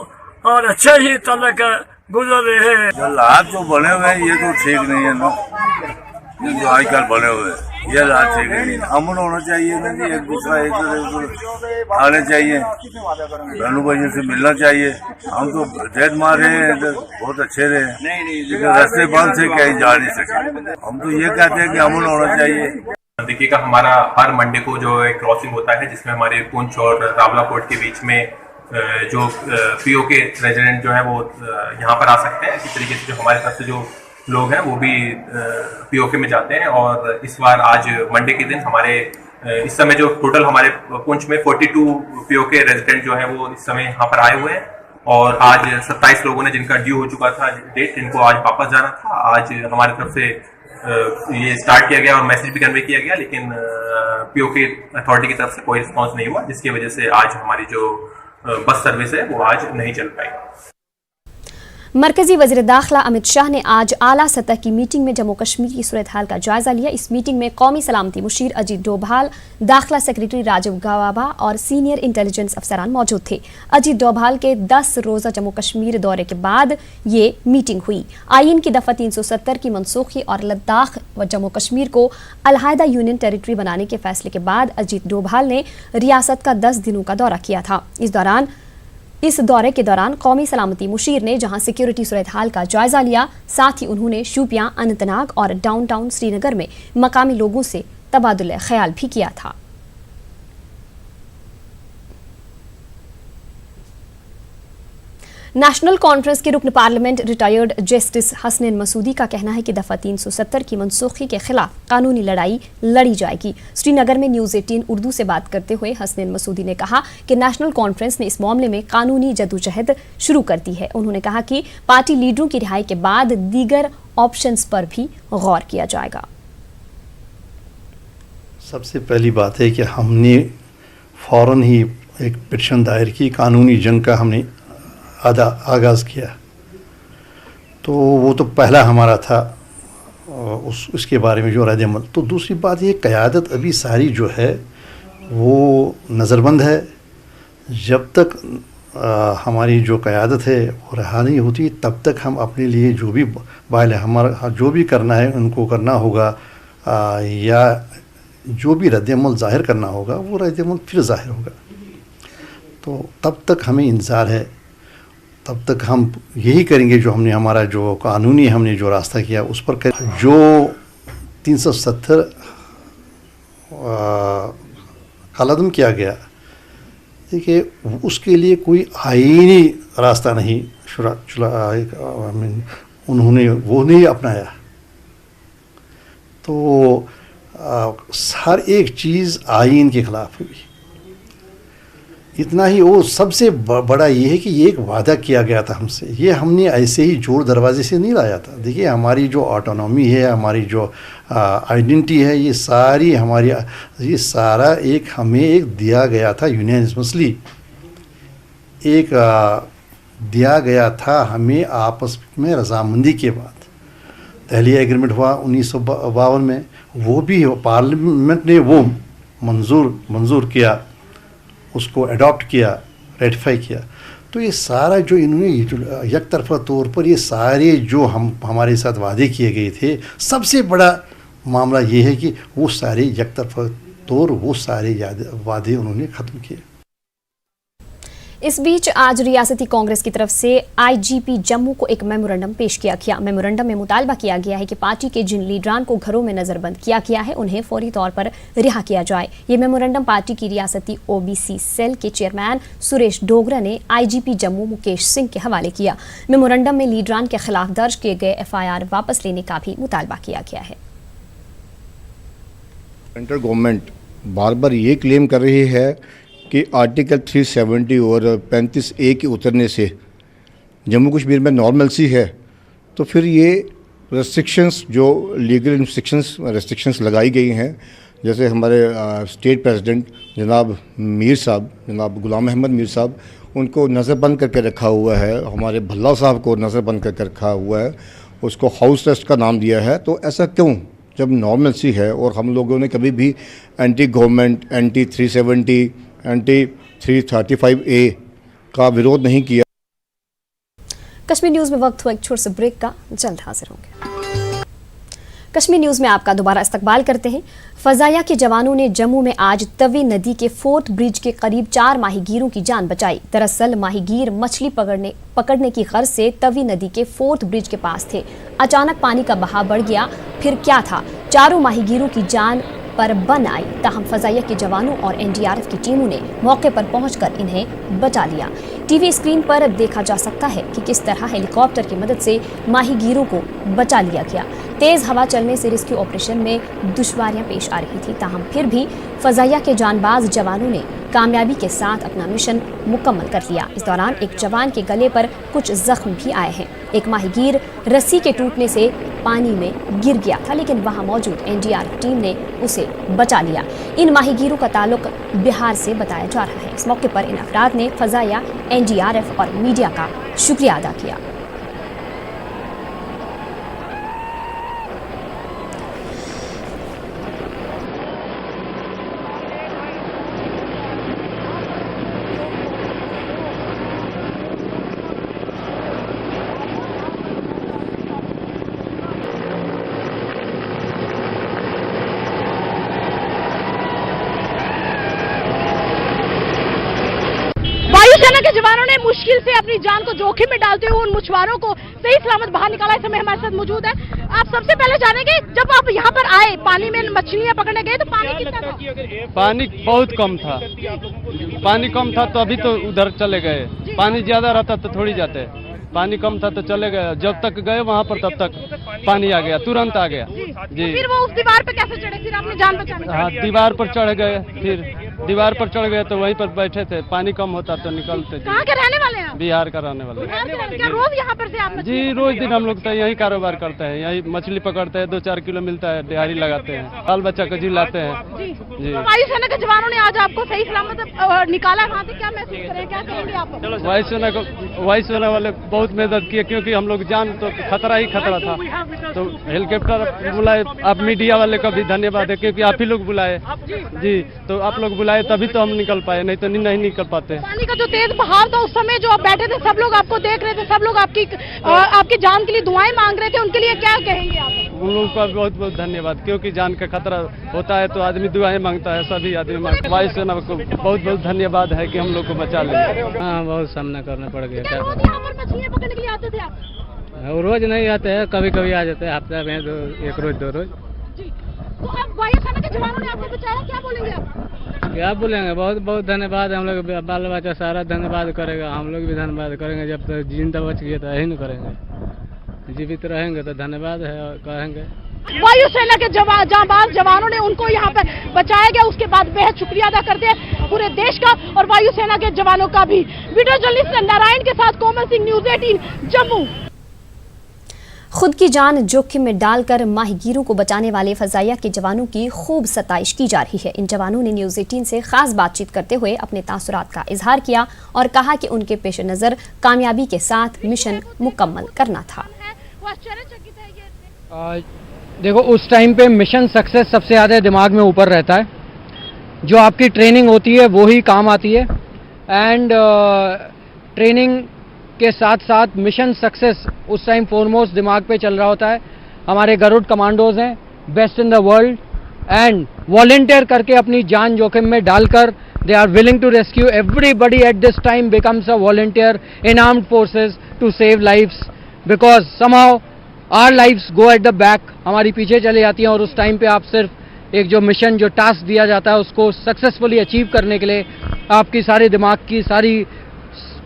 और अच्छे ही तल्लक गुजर रहे हैं। हालात जो बने हुए हैं ये तो ठीक नहीं है ना, ये जो आजकल बने हुए हैं ये हालात ठीक नहीं है। अमन होना चाहिए ना कि एक दूसरा एक आने चाहिए, बहनों भाइयों से मिलना चाहिए। हम तो डेट मार रहे हैं तो बहुत अच्छे रहे, लेकिन रास्ते बंद से कहीं जा नहीं सके। हम तो ये कहते हैं कि अमन होना चाहिए। देखिएगा हमारा हर मंडे को जो एक क्रॉसिंग होता है जिसमें हमारे पुंछ और रावलाकोट के बीच में जो पीओके रेजिडेंट जो है वो यहाँ पर आ सकते हैं। इसी तरीके से जो हमारे तरफ से जो लोग हैं वो भी पीओके में जाते हैं। और इस बार आज मंडे के दिन हमारे इस समय जो टोटल हमारे पुंछ में 42 पीओके रेजिडेंट जो है वो इस समय यहाँ पर आए हुए हैं। और आज 27 लोगों ने जिनका ड्यू हो चुका था डेट, इनको आज वापस जाना था। आज हमारी तरफ से ये स्टार्ट किया गया और मैसेज भी कन्वे किया गया, लेकिन पीओके अथॉरिटी की तरफ से कोई रिस्पॉन्स नहीं हुआ, जिसकी वजह से आज हमारी जो बस सर्विस है वो आज नहीं चल पाई। मरकजी वज़ीर दाखिला अमित शाह ने आज आला सतह की मीटिंग में जम्मू कश्मीर की सूरत हाल का जायजा लिया। इस मीटिंग में कौमी सलामती मुशीर अजीत डोभाल, दाखिला सेक्रेटरी राजीव गवाबा और सीनियर इंटेलिजेंस अफसरान मौजूद थे। अजीत डोभाल के 10 रोज़ा जम्मू कश्मीर दौरे के बाद ये मीटिंग हुई। आईन की दफ़ा 370 की मनसूखी और लद्दाख व जम्मू कश्मीर को अलहदा यूनियन टेरिटरी बनाने के फैसले के बाद अजीत डोभाल ने रियासत का 10 दिनों का दौरा किया था। इस दौरे के दौरान कौमी सलामती मुशीर ने जहां सिक्योरिटी सूरत हाल का जायजा लिया, साथ ही उन्होंने शूपियां, अनंतनाग और डाउनटाउन श्रीनगर में मकामी लोगों से तबादुल ख्याल भी किया था। नेशनल कॉन्फ्रेंस के रुकन parliament retired justice Hasnain Masoodi का कहना है कि दफ़ा 370 की मनसूखी के खिलाफ कानूनी लड़ाई लड़ी जाएगी। श्रीनगर में न्यूज़ 18 उर्दू से बात करते हुए हसनैन मसूदी ने कहा कि नेशनल कॉन्फ्रेंस ने इस मामले में कानूनी जद्दोजहद शुरू कर दी है। उन्होंने कहा कि पार्टी लीडरों की रिहाई के बाद दीगर ऑप्शंस पर भी गौर किया जाएगा। सबसे पहली बात है कि हमने फ़ौरन ही एक पिटीशन दायर की, कानूनी जंग का हमने आगाज़ किया। तो वो तो पहला हमारा था उसके बारे में जो रद्द-ए-अमल। तो दूसरी बात ये क़यादत अभी सारी जो है वो नज़रबंद है। जब तक हमारी जो क़यादत है वो रहा नहीं होती तब तक हम अपने लिए जो भी बाइल है हमारा जो भी करना है उनको करना होगा, या जो भी रद्द-ए-अमल ज़ाहिर करना होगा वो रद्द-ए-अमल फिर ज़ाहिर होगा। तो तब तक हमें इंतज़ार है, तब तक हम यही करेंगे जो हमने हमारा जो कानूनी हमने जो रास्ता किया उस पर कर। जो 370 कलम किया गया, देखिए उसके लिए कोई आईनी रास्ता नहीं उन्होंने वो नहीं अपनाया। तो हर एक चीज़ आईन के ख़िलाफ़ हुई। इतना ही, वो सबसे बड़ा ये है कि ये एक वादा किया गया था हमसे, ये हमने ऐसे ही जोर दरवाजे से नहीं लाया था। देखिए हमारी जो ऑटोनॉमी है, हमारी जो आइडेंटिटी है, ये सारी हमारी, ये सारा एक हमें एक दिया गया था यूनियनिमसली, एक दिया गया था हमें आपस में रजामंदी के बाद। दहली एग्रीमेंट हुआ 1952 में, वो भी पार्लियामेंट ने वो मंजूर किया, उसको अडॉप्ट किया, रेटिफाई किया। तो ये सारा जो इन्होंने एक तरफा तौर पर ये सारे जो हमारे साथ वादे किए गए थे, सबसे बड़ा मामला ये है कि वो सारे एक तरफा तौर वो सारे वादे उन्होंने ख़त्म किए। इस बीच आज रियासती कांग्रेस की तरफ से आईजीपी जम्मू को एक मेमोरेंडम पेश किया गया। मेमोरेंडम में मुतालबा किया गया है कि पार्टी के जिन लीडरान को घरों में नजरबंद किया गया है उन्हें फौरी तौर पर रिहा किया जाए। ये मेमोरेंडम पार्टी की रियासती ओबीसी सेल के चेयरमैन सुरेश डोगरा ने आईजीपी जम्मू मुकेश सिंह के हवाले किया। मेमोरेंडम में लीडरान के खिलाफ दर्ज किए गए एफआईआर वापस लेने का भी मुतालबा किया गया है। सेंट्रल गवर्नमेंट बार बार ये क्लेम कर रही है कि आर्टिकल 370 और 35A के उतरने से जम्मू कश्मीर में नॉर्मलसी है, तो फिर ये रेस्ट्रिक्शंस जो लीगल रेस्ट्रिक्शंस लगाई गई हैं, जैसे हमारे स्टेट प्रेसिडेंट जनाब मीर साहब, जनाब गुलाम अहमद मीर साहब, उनको नज़रबंद करके रखा हुआ है, हमारे भल्ला साहब को नज़रबंद करके रखा हुआ है, उसको हाउस अरेस्ट का नाम दिया है। तो ऐसा क्यों, जब नॉर्मलसी है? और हम लोगों ने कभी भी anti government, anti 370, anti 335A का विरोध नहीं किया। कश्मीर न्यूज में वक्त हुआ एक छोटे से ब्रेक का, जल्द हाजिर होंगे। कश्मीर न्यूज में आपका दोबारा इस्तकबाल करते हैं। फजाया के जवानों ने जम्मू में आज तवी नदी के फोर्थ ब्रिज के करीब 4 माहीगीरों की जान बचाई। दरअसल माहीगीर मछली पकड़ने की गर्ज से तवी नदी के फोर्थ ब्रिज के पास थे। अचानक पानी का बहाव बढ़ गया, फिर क्या था? चारों माहीगीरों की जान पर बन आई। ताहम फजाइया के जवानों और एनडीआरएफ की टीमों ने मौके पर पहुंचकर इन्हें बचा लिया। टीवी स्क्रीन पर देखा जा सकता है कि किस तरह हेलीकॉप्टर की मदद से माहीगीरों को बचा लिया गया। तेज हवा चलने से रेस्क्यू ऑपरेशन में दुश्वारियां पेश आ रही थी, ताहम फिर भी फजाइया के जानबाज जवानों ने कामयाबी के साथ अपना मिशन मुकम्मल कर लिया। इस दौरान एक जवान के गले पर कुछ जख्म भी आए हैं। एक माहीगीर रस्सी के टूटने से पानी में गिर गया था, लेकिन वहां मौजूद एनडीआरएफ टीम ने उसे बचा लिया। इन माहीगीरों का ताल्लुक बिहार से बताया जा रहा है। इस मौके पर इन अफराद ने फजाइया, एनडीआरएफ और मीडिया का शुक्रिया अदा किया। वायुसेना के जवानों ने मुश्किल से अपनी जान को जोखिम में डालते हुए उन मछुआरों को सही सलामत बाहर निकाला। इस समय हमारे साथ मौजूद है। आप सबसे पहले जानेंगे, जब आप यहाँ पर आए, पानी में मछलियाँ पकड़ने गए तो पानी कितना था? पानी बहुत कम था। पानी कम था तो अभी तो उधर चले गए। पानी ज्यादा रहता तो थोड़ी जाते। पानी कम था तो चले गए। जब तक गए वहाँ पर तब तक पानी आ गया, तुरंत आ गया जी। फिर वो उस दीवार पे कैसे चढ़े? फिर आपने जान बचाने? हाँ, दीवार पर चढ़ गए। फिर दीवार पर चढ़ गए तो वहीं पर बैठे थे। पानी कम होता तो निकलते। कहाँ के रहने वाले हैं? बिहार का रहने वाले। क्या रोज यहाँ पर से आप? जी, रोज दिन हम लोग तो यही कारोबार करते हैं, यही मछली पकड़ते हैं। 2-4 किलो मिलता है, दिहाड़ी लगाते हैं, बाल बच्चा को जिलाते हैं जी। तो वायुसेना के जवानों ने आज आपको सही सलामत निकाला, वहाँ से क्या महसूस करें, क्या करेंगे आप? वायुसेना वाले बहुत मेहनत किए, क्योंकि हम लोग जान तो खतरा ही खतरा था। तो हेलीकॉप्टर बुलाए, आप मीडिया वाले का भी धन्यवाद है, क्योंकि आप ही लोग बुलाए जी। तो आप लोग बुलाए तभी तो हम निकल पाए, नहीं तो नहीं निकल पाते। पानी का जो तेज बहाव था, उस समय जो आप बैठे थे, सब लोग आपको देख रहे थे, सब लोग आपकी जान के लिए दुआएं मांग रहे थे, उनके लिए क्या कहेंगे आप? उन लोगों का बहुत बहुत धन्यवाद, क्योंकि जान का खतरा होता है तो आदमी दुआएं मांगता है, सभी आदमी मांगते हैं। वायुसेना को बहुत बहुत धन्यवाद है कि हम लोग को बचा लिया। हाँ, बहुत सामना करना पड़ गया। क्या रोज यहाँ पर मछलियाँ पकड़ने के लिए आते थे आप? रोज नहीं आते हैं, कभी कभी आ जाते हैं, हफ्ते में 1 रोज 2 रोज। तो अब वायुसेना के जवानों ने आपको बचाया, क्या बोलेंगे आप? क्या बोलेंगे, बहुत बहुत धन्यवाद। हम लोग बाल बच्चा सारा धन्यवाद करेगा, हम लोग भी धन्यवाद करेंगे। जब तक जिंदा बच गए तो यही न करेंगे, जीवित रहेंगे तो धन्यवाद है और कहेंगे। वायुसेना के जांबाज जवानों ने उनको यहाँ पे बचाया गया, उसके बाद बेहद शुक्रिया अदा करते हैं पूरे देश का और वायुसेना के जवानों का भी। वीडियो जर्नलिस्ट नारायण के साथ कोमल सिंह, न्यूज़ 18 जम्मू। खुद की जान जोखिम में डालकर माहीगीरों को बचाने वाले फजाइया के जवानों की खूब सताइश की जा रही है। इन जवानों ने न्यूज़ 18 से खास बातचीत करते हुए अपने तासुरात का इजहार किया और कहा कि उनके पेश नज़र कामयाबी के साथ मिशन मुकम्मल करना था। देखो, उस टाइम पे मिशन सक्सेस सबसे ज़्यादा दिमाग में ऊपर रहता है। जो आपकी ट्रेनिंग होती है वो ही काम आती है, एंड ट्रेनिंग के साथ साथ मिशन सक्सेस उस टाइम फॉरमोस्ट दिमाग पे चल रहा होता है। हमारे गरुड़ कमांडोज हैं best in the world, and volunteer करके अपनी जान जोखिम में डालकर they are willing to rescue. Everybody at this time becomes a volunteer in armed forces to save lives, because somehow our lives go at the back, हमारी पीछे चली जाती हैं, और उस टाइम पे आप सिर्फ एक जो मिशन, जो टास्क दिया जाता है उसको सक्सेसफुली अचीव करने के लिए आपकी सारे दिमाग की सारी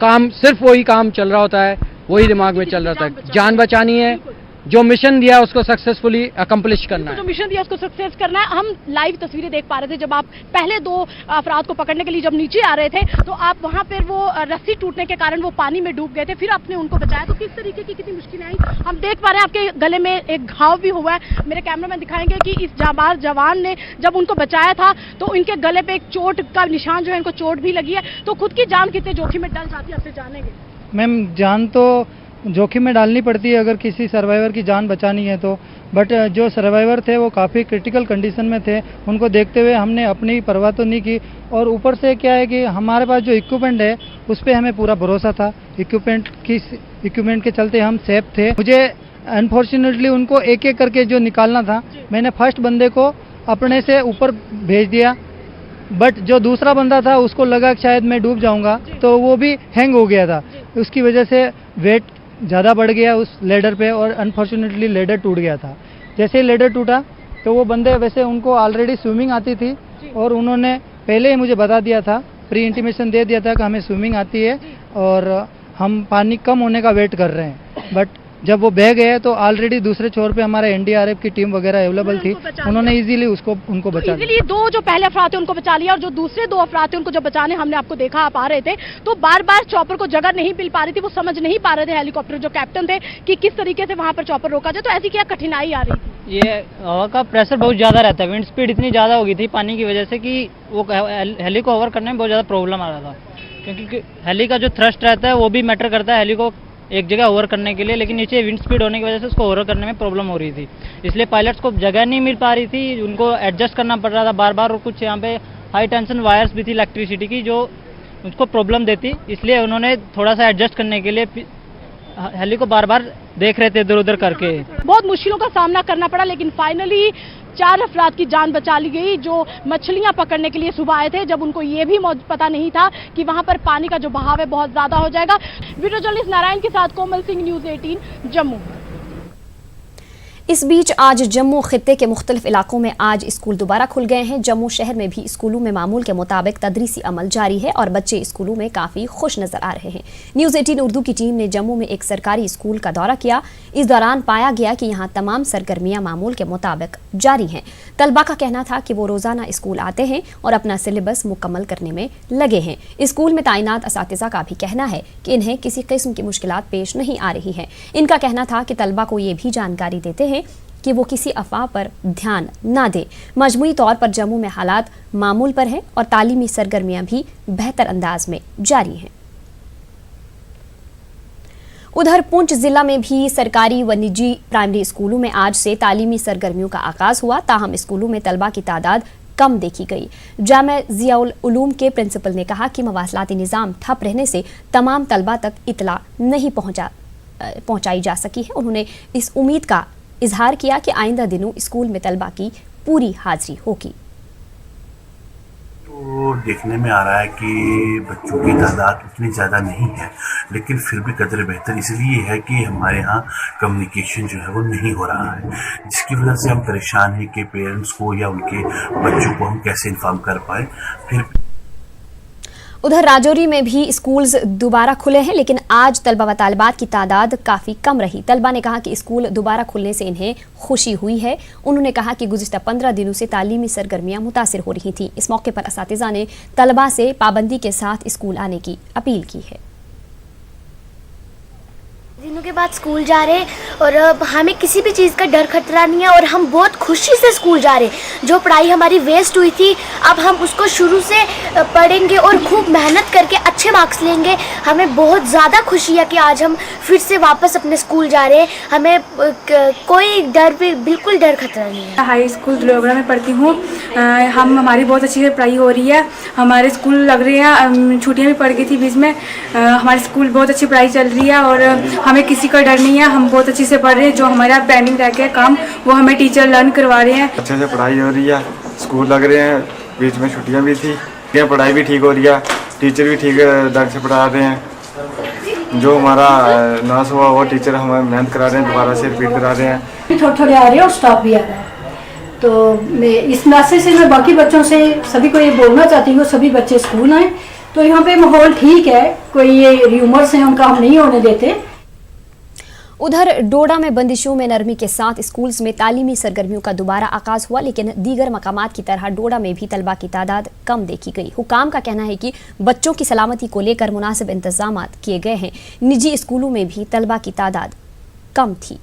काम, सिर्फ वही काम चल रहा होता है, वही दिमाग में चल रहा था। जान बचानी है, जो मिशन दिया उसको सक्सेसफुली अकम्प्लिश करना है। जो मिशन दिया उसको सक्सेस करना है। हम लाइव तस्वीरें देख पा रहे थे, जब आप पहले 2 अफराद को पकड़ने के लिए जब नीचे आ रहे थे तो आप वहां पर वो रस्सी टूटने के कारण वो पानी में डूब गए थे, फिर आपने उनको बचाया। तो किस तरीके की कितनी मुश्किलें आई हम देख पा रहे हैं। आपके गले में एक घाव भी हुआ है, मेरे कैमरामैन दिखाएंगे कि इस जाबाज जवान ने जब उनको बचाया था तो इनके गले पे एक चोट का निशान जो है, इनको चोट भी लगी है। तो खुद की जान कितने जोखिम में डल जाती है, आपसे जानेंगे। मैम, जान तो जोखिम में डालनी पड़ती है अगर किसी सर्वाइवर की जान बचानी है तो, बट जो सर्वाइवर थे वो काफ़ी क्रिटिकल कंडीशन में थे, उनको देखते हुए हमने अपनी परवाह तो नहीं की। और ऊपर से क्या है कि हमारे पास जो इक्विपमेंट है उस पर हमें पूरा भरोसा था, इक्विपमेंट के चलते हम सेफ थे। मुझे अनफॉर्चुनेटली उनको एक एक करके जो निकालना था, मैंने फर्स्ट बंदे को अपने से ऊपर भेज दिया, बट जो दूसरा बंदा था उसको लगा कि शायद मैं डूब जाऊंगा, तो वो भी हैंग हो गया था। उसकी वजह से वेट ज़्यादा बढ़ गया उस लेडर पे और अनफॉर्चुनेटली लेडर टूट गया था। जैसे ही लेडर टूटा तो वो बंदे, वैसे उनको ऑलरेडी स्विमिंग आती थी और उन्होंने पहले ही मुझे बता दिया था, प्री इंटीमेशन दे दिया था कि हमें स्विमिंग आती है और हम पानी कम होने का वेट कर रहे हैं। बट जब वो बह गए तो ऑलरेडी दूसरे छोर पे हमारे एनडीआरएफ की टीम वगैरह अवेलेबल थी, उन्होंने इजीली उनको बचा लिया। इजीली 2 जो पहले अफराद थे उनको बचा लिया, और जो दूसरे 2 अफराद थे उनको जब बचाने हमने आपको देखा, आप आ रहे थे तो बार बार चॉपर को जगह नहीं मिल पा रही थी, वो समझ नहीं पा रहे थे हेलीकॉप्टर जो कैप्टन थे कि किस तरीके से वहां पर चॉपर रोका जाए। तो ऐसी क्या कठिनाई आ रही थी? ये हवा का प्रेशर बहुत ज़्यादा रहता है, विंड स्पीड इतनी ज़्यादा हो गई थी पानी की वजह से कि वो हेली को होवर करने में बहुत ज़्यादा प्रॉब्लम आ रहा था, क्योंकि हेली का जो थ्रस्ट रहता है वो भी मैटर करता है हेली को एक जगह ओवर करने के लिए, लेकिन नीचे विंड स्पीड होने की वजह से उसको ओवर करने में प्रॉब्लम हो रही थी, इसलिए पायलट्स को जगह नहीं मिल पा रही थी, उनको एडजस्ट करना पड़ रहा था बार बार। और कुछ यहाँ पे हाई टेंशन वायर्स भी थी इलेक्ट्रिसिटी की जो उसको प्रॉब्लम देती, इसलिए उन्होंने थोड़ा सा एडजस्ट करने के लिए हेली को बार बार देख रहे थे इधर उधर करके। बहुत मुश्किलों का सामना करना पड़ा, लेकिन फाइनली 4 अफराद की जान बचा ली गई जो मछलियां पकड़ने के लिए सुबह आए थे, जब उनको ये भी पता नहीं था कि वहां पर पानी का जो बहाव है बहुत ज्यादा हो जाएगा। वीडियो जर्नलिस्ट नारायण के साथ कोमल सिंह, न्यूज़ 18 जम्मू। इस बीच आज जम्मू खित्ते के मुख्तलिफ इलाकों में आज स्कूल दोबारा खुल गए हैं। जम्मू शहर में भी स्कूलों में मामूल के मुताबिक तदरीसी अमल जारी है और बच्चे स्कूलों में काफ़ी खुश नजर आ रहे हैं। न्यूज़ 18 उर्दू की टीम ने जम्मू में एक सरकारी स्कूल का दौरा किया। इस दौरान पाया गया कि यहाँ तमाम सरगर्मियाँ मामूल के मुताबिक जारी हैं। तलबा का कहना था कि वो रोज़ाना स्कूल आते हैं और अपना सिलेबस मुकम्मल करने में लगे हैं। स्कूल में तैनात असातिज़ा का भी कहना है कि इन्हें किसी किस्म की मुश्किलात पेश नहीं आ रही हैं। इनका कहना था कि तलबा को ये भी जानकारी देते हैं कि वो किसी अफवाह पर ध्यान ना दे। मजमूई तौर पर जम्मू में हालात मामूल पर हैं और तालीमी सरगर्मियां भी बेहतर अंदाज में जारी हैं। उधर पुंछ जिला में भी सरकारी व निजी प्राइमरी स्कूलों में आज से तालीमी सरगर्मियों का आगाज हुआ। ताहम स्कूलों में तलबा की तादाद कम देखी गई। जामे जियाउल उलूम के प्रिंसिपल ने कहा कि मवासलाती निज़ाम ठप रहने से तमाम तलबा तक इतला नहीं पहुंचाई जा सकी है। उन्होंने इस उम्मीद का इजहार किया कि आइंदा दिनों स्कूल में तलबा की पूरी हाजिरी होगी। तो देखने में आ रहा है कि बच्चों की तादाद उतनी ज़्यादा नहीं है, लेकिन फिर भी कदर बेहतर इसलिए है कि हमारे यहाँ कम्युनिकेशन जो है वो नहीं हो रहा है, जिसकी वजह से हम परेशान हैं कि पेरेंट्स को या उनके बच्चों को हम कैसे इन्फॉर्म कर पाए। फिर उधर राजौरी में भी स्कूल्स दोबारा खुले हैं, लेकिन आज तलबा व तालिबात की तादाद काफ़ी कम रही। तलबा ने कहा कि स्कूल दोबारा खुलने से इन्हें खुशी हुई है। उन्होंने कहा कि गुज़िश्ता 15 दिनों से तालीमी सरगर्मियां मुतासिर हो रही थीं। इस मौके पर असातिज़ा ने तलबा से पाबंदी के साथ स्कूल आने की अपील की है। दिनों के बाद स्कूल जा रहे हैं और अब हमें किसी भी चीज़ का डर खतरा नहीं है और हम बहुत खुशी से स्कूल जा रहे हैं। जो पढ़ाई हमारी वेस्ट हुई थी अब हम उसको शुरू से पढ़ेंगे और खूब मेहनत करके अच्छे मार्क्स लेंगे। हमें बहुत ज़्यादा खुशी है कि आज हम फिर से वापस अपने स्कूल जा रहे हैं। हमें कोई बिल्कुल डर खतरा नहीं है। हाई स्कूल दुलोगड़ा में पढ़ती हूँ। हमारी बहुत अच्छी से पढ़ाई हो रही है। हमारे स्कूल लग रहे हैं, छुट्टियाँ भी पड़ गई थी बीच में। हमारे स्कूल बहुत अच्छी पढ़ाई चल रही है और हमें किसी का डर नहीं है। हम बहुत अच्छे से पढ़ रहे हैं। जो हमारा पेंडिंग रह गया काम वो हमें टीचर लर्न करवा रहे हैं। अच्छे से पढ़ाई हो रही है, स्कूल लग रहे हैं, बीच में छुट्टियां भी थी। क्या पढ़ाई भी ठीक हो रही है, टीचर भी ठीक ढंग से पढ़ा रहे हैं। जो हमारा नाश हुआ वो टीचर हमें मेहनत करा रहे हैं, दोबारा से रिपीट करा रहे हैं। थोड़े थोड़े आ रहे हैं और स्टाफ भी आ रहा है। तो मैं इस मैसेज से मैं बाकी बच्चों से सभी को ये बोलना चाहती हूँ, सभी बच्चे स्कूल आए। तो यहाँ पे माहौल ठीक है, कोई ये र्यूमर्स हैं उनका हम नहीं होने देते। उधर डोडा में बंदिशों में नरमी के साथ स्कूल्स में तालीमी सरगर्मियों का दोबारा आगाज हुआ, लेकिन दीगर मकामात की तरह डोडा में भी तलबा की तादाद कम देखी गई। हुकाम का कहना है कि बच्चों की सलामती को लेकर मुनासिब इंतजाम किए गए हैं। निजी स्कूलों में भी तलबा की तादाद कम थी।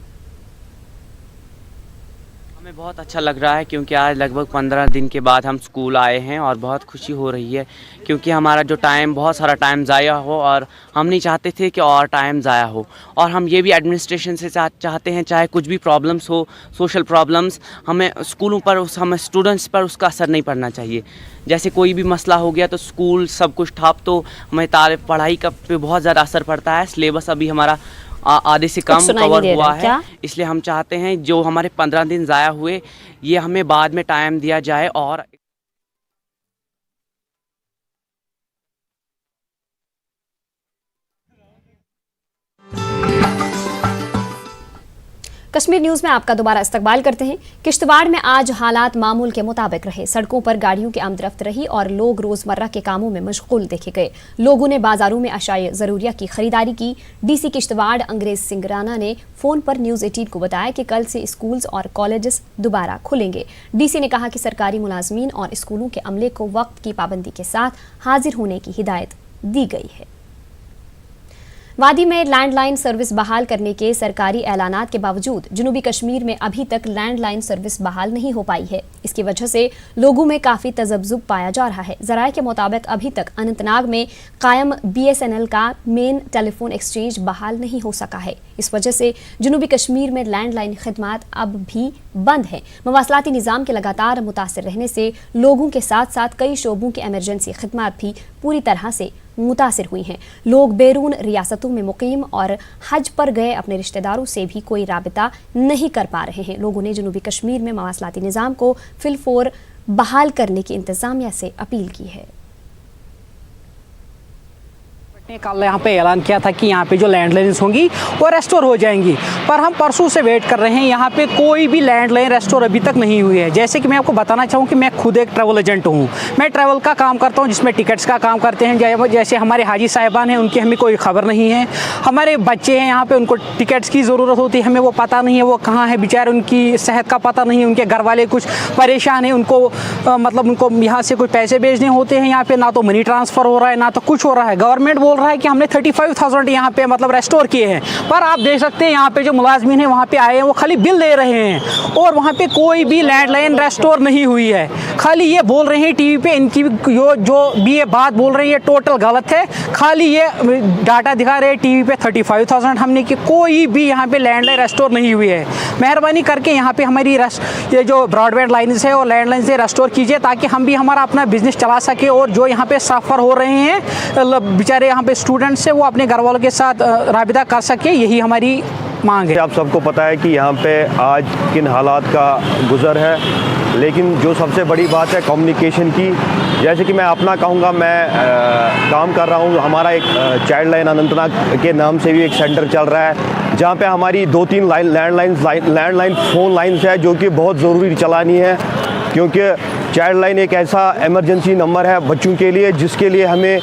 हमें बहुत अच्छा लग रहा है क्योंकि आज लगभग 15 दिन के बाद हम स्कूल आए हैं और बहुत खुशी हो रही है क्योंकि हमारा जो टाइम, बहुत सारा टाइम ज़ाया हो और हम नहीं चाहते थे कि और टाइम ज़ाया हो। और हम ये भी एडमिनिस्ट्रेशन से चाहते हैं, चाहे कुछ भी प्रॉब्लम्स हो, सोशल प्रॉब्लम्स, हमें स्कूलों पर, हमें स्टूडेंट्स पर उसका असर नहीं पड़ना चाहिए। जैसे कोई भी मसला हो गया तो स्कूल सब कुछ ठप, तो हमें पढ़ाई का पे बहुत ज़्यादा असर पड़ता है। सिलेबस अभी हमारा आधे से कम कवर हुआ है, इसलिए हम चाहते हैं जो हमारे 15 दिन ज़ाया हुए ये हमें बाद में टाइम दिया जाए। और कश्मीर न्यूज में आपका दोबारा इस्तकबाल करते हैं। किश्तवाड़ में आज हालात मामूल के मुताबिक रहे। सड़कों पर गाड़ियों की आमदरफ्त रही और लोग रोजमर्रा के कामों में मशगूल देखे गए। लोगों ने बाजारों में अशाए ज़रूरिया की खरीदारी की। डीसी किश्तवाड़ अंग्रेज सिंह राणा ने फोन पर न्यूज़ 18 को बताया कि कल से स्कूल्स और कॉलेजेस दोबारा खुलेंगे। डीसी ने कहा कि सरकारी मुलाजमीन और स्कूलों के अमले को वक्त की पाबंदी के साथ हाजिर होने की हिदायत दी गई है। वादी में लैंडलाइन सर्विस बहाल करने के सरकारी ऐलानात के बावजूद जनूबी कश्मीर में अभी तक लैंडलाइन सर्विस बहाल नहीं हो पाई है। इसकी वजह से लोगों में काफ़ी तजब्जुब पाया जा रहा है। ज़राए के मुताबिक अभी तक अनंतनाग में कायम BSNL का मेन टेलीफोन एक्सचेंज बहाल नहीं हो सका है। इस वजह से जनूबी कश्मीर में लैंडलाइन खदमात अब भी बंद हैं। मवासलाती निज़ाम के लगातार मुतासर रहने से लोगों के साथ साथ कई शोबों की एमरजेंसी खदमात भी पूरी तरह से मुतासिर हुई हैं। लोग बैरून रियासतों में मुकीम और हज पर गए अपने रिश्तेदारों से भी कोई राबिता नहीं कर पा रहे हैं। लोगों ने जनूबी कश्मीर में मवासलाती निज़ाम को फिलफौर बहाल करने की इंतज़ामिया से अपील की है। कल यहाँ पे ऐलान किया था कि यहाँ पे जो लैंडलाइंस होंगी वो रेस्टोर हो जाएंगी, पर हम परसों से वेट कर रहे हैं। यहाँ पे कोई भी लैंडलाइन रेस्टोर अभी तक नहीं हुई है। जैसे कि मैं आपको बताना चाहूँ कि मैं खुद एक ट्रैवल एजेंट हूँ। मैं ट्रैवल का काम करता हूँ जिसमें टिकट्स का काम करते हैं। जैसे हमारे हाजी साहिबान हैं उनकी हमें कोई खबर नहीं है। हमारे बच्चे हैं यहाँ पर, उनको टिकट्स की ज़रूरत होती है, हमें वो पता नहीं है वो कहाँ है बेचारे, उनकी सेहत का पता नहीं है, उनके घर वाले कुछ परेशान हैं, उनको मतलब उनको यहाँ से कुछ पैसे भेजने होते हैं। यहाँ पर ना तो मनी ट्रांसफ़र हो रहा है ना तो कुछ हो रहा है। गवर्नमेंट बोल रहा है कि हमने 35,000 यहाँ पे मतलब रेस्टोर किए हैं, पर आप देख सकते हैं यहाँ पे जो मुलाजमीन हैं वहाँ पे आए हैं वो खाली बिल दे रहे हैं और वहाँ पे कोई भी लैंडलाइन रेस्टोर नहीं हुई है। खाली ये बोल रहे हैं टीवी पे, इनकी जो भी ये बात बोल रहे हैं ये टोटल गलत है। खाली ये डाटा दिखा रहे हैं टीवी पे 35,000 हमने की, कोई भी यहाँ पे लैंडलाइन रेस्टोर नहीं हुई है। मेहरबानी करके यहाँ पे हमारी ये जो ब्रॉडबैंड लाइन्स है और लैंडलाइन से रेस्टोर कीजिए ताकि हम भी हमारा अपना बिजनेस चला सके और जो यहाँ पे सफ़र हो रहे हैं बेचारे यहाँ पे स्टूडेंट्स से वो अपने घर वालों के साथ राबिता कर सके, यही हमारी मांग है। आप सबको पता है कि यहाँ पे आज किन हालात का गुजर है, लेकिन जो सबसे बड़ी बात है कम्युनिकेशन की। जैसे कि मैं अपना कहूँगा, मैं काम कर रहा हूँ, हमारा एक चाइल्ड लाइन अनंतनाग के नाम से भी एक सेंटर चल रहा है जहाँ पे हमारी 2-3 लैंडलाइन फ़ोन लाइन्स है जो कि बहुत ज़रूरी चलानी है, क्योंकि चाइल्ड लाइन एक ऐसा इमरजेंसी नंबर है बच्चों के लिए जिसके लिए हमें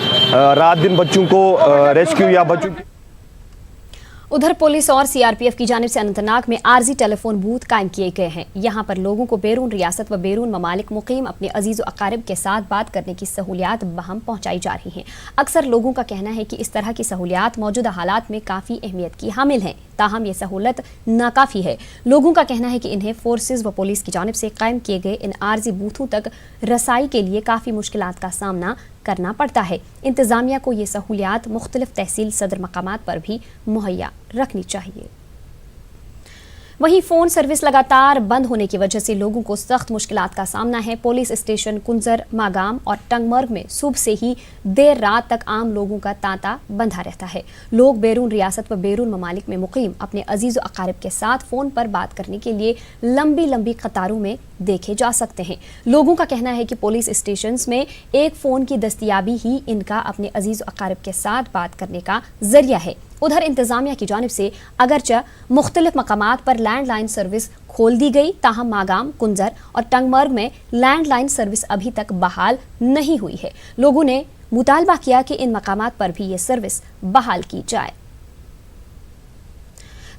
रात दिन बच्चों को रेस्क्यू या बच्चों। उधर पुलिस और सीआरपीएफ की जानिब से अनंतनाग में आर्जी टेलीफोन बूथ कायम किए गए हैं। यहाँ पर लोगों को बैरून रियासत व बैरून ममालिक मुकीम अपने अजीज़ व अकारिब के साथ बात करने की सहूलियात बहम पहुँचाई जा रही हैं। अक्सर लोगों का कहना है कि इस तरह की सहूलियात मौजूदा हालात में काफ़ी अहमियत की हामिल हैं, ताहम ये सहूलत नाकाफ़ी है। लोगों का कहना है कि इन्हें फोर्सेज व पुलिस की जानिब से कायम किए गए इन आर्जी बूथों तक रसाई के लिए काफ़ी मुश्किलात का सामना करना पड़ता है। इंतज़ामिया को ये सहूलियात मुख्तलिफ तहसील सदर मकामात पर भी मुहैया रखनी चाहिए। वहीं फोन सर्विस लगातार बंद होने की वजह से लोगों को सख्त मुश्किलात का सामना है। पुलिस स्टेशन कुंजर, मागाम और टंगमर्ग में सुबह से ही देर रात तक आम लोगों का तांता बंधा रहता है। लोग बैरून रियासत व बैरून ममालिक में मुकीम अपने अजीज व अकारिब के साथ फोन पर बात करने के लिए लंबी लंबी कतारों में देखे जा सकते हैं। लोगों का कहना है कि पुलिस स्टेशन में एक फोन की दस्तयाबी ही इनका अपने अजीज व अकारिब के साथ बात करने का जरिया है। उधर इंतजामिया की जानिब से अगरचे मुख्तलिफ मकामात पर लैंडलाइन सर्विस खोल दी गई, ताहम मागाम, कुंजर और टंगमर्ग में लैंडलाइन सर्विस अभी तक बहाल नहीं हुई है। लोगों ने मुतालबा किया कि इन मकामात पर भी ये सर्विस बहाल की जाए।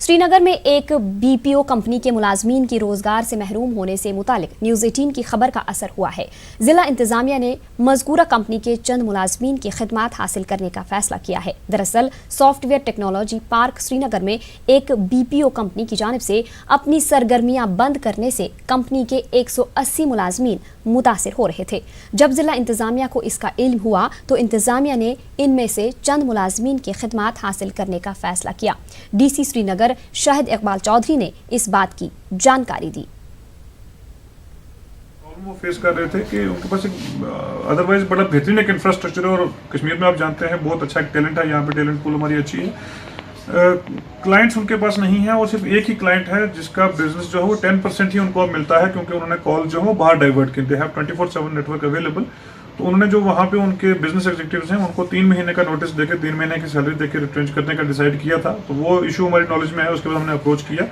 श्रीनगर में एक बीपीओ कंपनी के मुलाजमीन की रोजगार से महरूम होने से मुतालिक न्यूज़ 18 की खबर का असर हुआ है। जिला इंतजामिया ने मज़कूरा कंपनी के चंद मुलाजमीन की खिदमात हासिल करने का फैसला किया है। दरअसल सॉफ्टवेयर टेक्नोलॉजी पार्क श्रीनगर में एक बीपीओ कंपनी की जानिब से अपनी सरगर्मियां बंद करने से कंपनी के 180 मुलाजमीन मुतासिर हो रहे थे। जब जिला इंतजामिया को इसका इल्म हुआ तो इंतजामिया ने इनमें से चंद मुलाजमीन की खिदमात हासिल करने का फैसला किया। डीसी श्रीनगर शाहिद इकबाल चौधरी ने इस बात की जानकारी दी। वो फेस कर रहे थे कि उनके पास एक अदरवाइज बड़ा बेहतरीन एक इंफ्रास्ट्रक्चर है और कश्मीर में आप जानते हैं बहुत अच्छा एक टैलेंट है, यहाँ पे टैलेंट पूल हमारी अच्छी है। क्लाइंट्स उनके पास नहीं है और सिर्फ एक ही क्लाइंट है जिसका बिजनेस जो है वो 10% ही उनको मिलता है, क्योंकि उन्होंने कॉल जो है बाहर डाइवर्ट किए हैं। 24/7 नेटवर्क अवेलेबल। तो उन्होंने जो वहाँ पे उनके बिजनेस एग्जीक्यूटिव्स हैं उनको 3 महीने का नोटिस देकर 3 महीने की सैलरी देकर रिट्रेंच करने का डिसाइड किया था। तो वो इशू हमारी नॉलेज में है। उसके बाद हमने अप्रोच किया।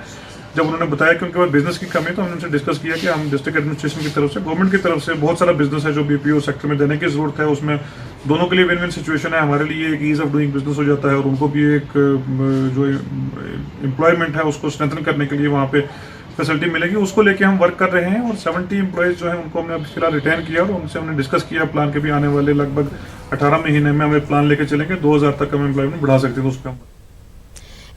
जब उन्होंने बताया कि उनके पास बिजनेस की कमी, तो हमने उनसे डिस्कस किया कि हम डिस्ट्रिक्ट एडमिनिस्ट्रेशन की तरफ से, गवर्नमेंट की तरफ से बहुत सारा बिजनेस है जो बीपीओ सेक्टर में देने की जरूरत है। उसमें दोनों के लिए विन विन सिचुएशन है। हमारे लिए एक ईज ऑफ डूइंग बिजनेस हो जाता है और उनको भी एक जो एम्प्लॉयमेंट है उसको स्ट्रेंथन करने के लिए वहाँ पे फैसिलिटी मिलेगी। उसको लेके हम वर्क कर रहे हैं और 70 एम्प्लॉयज़ जो है उनको हमने फिलहाल रिटेन किया और उनसे हमने डिस्कस किया प्लान के भी आने वाले लगभग 18 महीने में हमें प्लान लेके चलेंगे। 2000 तक हम एम्प्लॉयमेंट बढ़ा सकते हैं। उस पर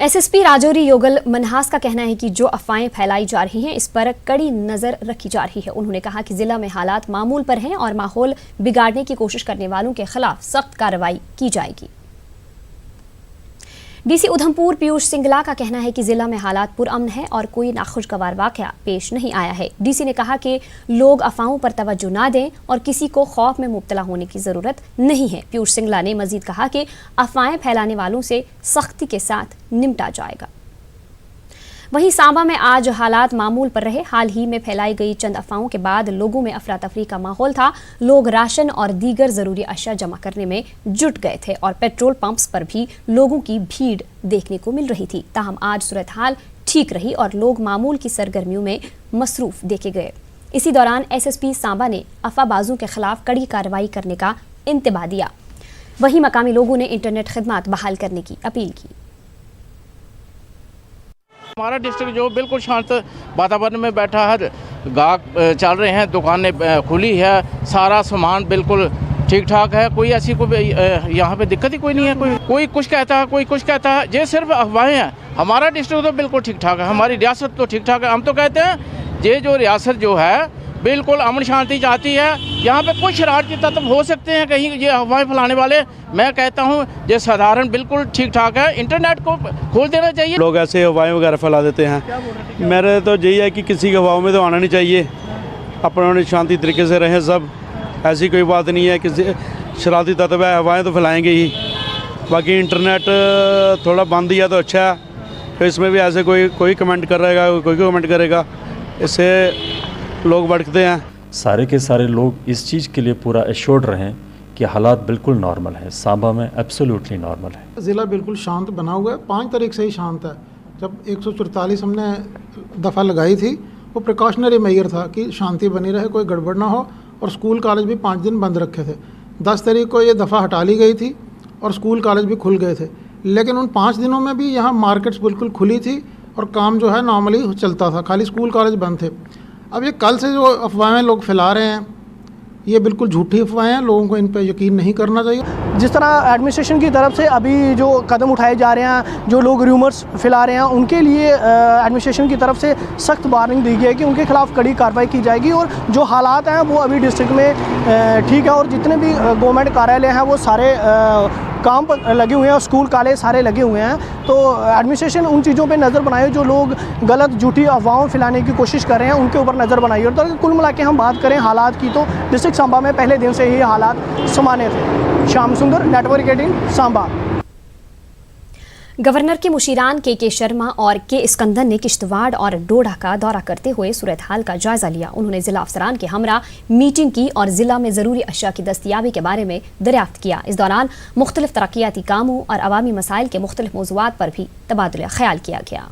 एसएसपी राजौरी योगल मनहास का कहना है कि जो अफवाहें फैलाई जा रही हैं इस पर कड़ी नजर रखी जा रही है। उन्होंने कहा कि जिला में हालात मामूल पर हैं और माहौल बिगाड़ने की कोशिश करने वालों के खिलाफ सख्त कार्रवाई की जाएगी। डीसी उधमपुर पीयूष सिंगला का कहना है कि जिला में हालात पुरअमन है और कोई नाखुशगवार वाकया पेश नहीं आया है। डीसी ने कहा कि लोग अफवाहों पर तवज्जो ना दें और किसी को खौफ में मुब्तला होने की जरूरत नहीं है। पीयूष सिंगला ने मजीद कहा कि अफवाहें फैलाने वालों से सख्ती के साथ निपटा जाएगा। वहीं सांबा में आज हालात मामूल पर रहे। हाल ही में फैलाई गई चंद अफवाहों के बाद लोगों में अफरा तफरी का माहौल था। लोग राशन और दीगर जरूरी अशिया जमा करने में जुट गए थे और पेट्रोल पंप्स पर भी लोगों की भीड़ देखने को मिल रही थी। ताहम आज सूरत हाल ठीक रही और लोग मामूल की सरगर्मियों में मसरूफ देखे गए। इसी दौरान एसएसपी सांबा ने अफवाहबाजों के खिलाफ कड़ी कार्रवाई करने का इंतबाह दिया। वहीं मकामी लोगों ने इंटरनेट खिदमत बहाल करने की अपील की। हमारा डिस्ट्रिक्ट जो बिल्कुल शांत वातावरण में बैठा है, गाहक चल रहे हैं, दुकानें खुली है, सारा सामान बिल्कुल ठीक ठाक है। कोई ऐसी कोई यहाँ पे दिक्कत ही कोई नहीं है। कोई कुछ कहता है, कोई कुछ कहता है। ये सिर्फ अफवाहें हैं। हमारा डिस्ट्रिक्ट तो बिल्कुल ठीक ठाक है, हमारी रियासत तो ठीक ठाक है। हम तो कहते हैं ये जो रियासत जो है बिल्कुल अमन शांति चाहती है। यहाँ पे कुछ शरारती तत्व हो सकते हैं कहीं ये अफवाहें फैलाने वाले। मैं कहता हूँ ये साधारण बिल्कुल ठीक ठाक है। इंटरनेट को खोल देना चाहिए। लोग ऐसे अफवाहें वगैरह फैला देते हैं। मेरे तो यही है कि किसी के अफवाहों में तो आना नहीं चाहिए। अपने शांति तरीके से रहें सब। ऐसी कोई बात नहीं है किसी शरारती तत्व है, अफवाहें तो फैलाएंगे ही। बाकी इंटरनेट थोड़ा बंद दिया तो अच्छा है। तो इसमें भी ऐसे कोई कमेंट कर रहेगा, कोई कमेंट करेगा, इससे लोग भड़कते हैं। सारे के सारे लोग इस चीज़ के लिए पूरा एश्योर्ड रहें कि हालात बिल्कुल नॉर्मल है। सांबा में एब्सोल्युटली नॉर्मल है। ज़िला बिल्कुल शांत बना हुआ है, 5 तारीख से ही शांत है। जब 144 हमने दफ़ा लगाई थी वो प्रिकॉशनरी मेजर था कि शांति बनी रहे, कोई गड़बड़ ना हो। और स्कूल कॉलेज भी 5 दिन बंद रखे थे। 10 तारीख को ये दफ़ा हटा ली गई थी और स्कूल कॉलेज भी खुल गए थे। लेकिन उन 5 दिनों में भी यहाँ मार्केट्स बिल्कुल खुली थी और काम जो है नॉर्मली चलता था, खाली स्कूल कॉलेज बंद थे। अब ये कल से जो अफवाहें लोग फैला रहे हैं ये बिल्कुल झूठी अफवाहें हैं। लोगों को इन पर यकीन नहीं करना चाहिए। जिस तरह एडमिनिस्ट्रेशन की तरफ से अभी जो कदम उठाए जा रहे हैं, जो लोग र्यूमर्स फैला रहे हैं, उनके लिए एडमिनिस्ट्रेशन की तरफ से सख्त वार्निंग दी गई है कि उनके खिलाफ कड़ी कार्रवाई की जाएगी। और जो हालात हैं वो अभी डिस्ट्रिक्ट में ठीक है और जितने भी गवर्नमेंट कार्यालय हैं वो सारे काम पर लगे हुए हैं और स्कूल कॉलेज सारे लगे हुए हैं। तो एडमिनिस्ट्रेशन उन चीज़ों पे नज़र बनाए जो लोग गलत झूठी अफवाहों फैलाने की कोशिश कर रहे हैं, उनके ऊपर नज़र बनाई। और तो कुल मिला के हम बात करें हालात की तो डिस्ट्रिक्ट सांबा में पहले दिन से ही हालात सामान्य थे। श्याम सुंदर, नेटवर्क 18 सांबा। गवर्नर के मुशीरान के शर्मा और के स्कंदन ने किश्तवाड़ और डोडा का दौरा करते हुए सूरत हाल का जायजा लिया। उन्होंने जिला अफसरान के हमरा मीटिंग की और जिला में जरूरी अशिया की दस्तियाबी के बारे में दरियाफ्त किया। इस दौरान मुख्तलिफ तरक्याती कामों और अवामी मसाइल के मुख्तलिफ मौज़ूआत पर भी तबादला ख्याल किया गया।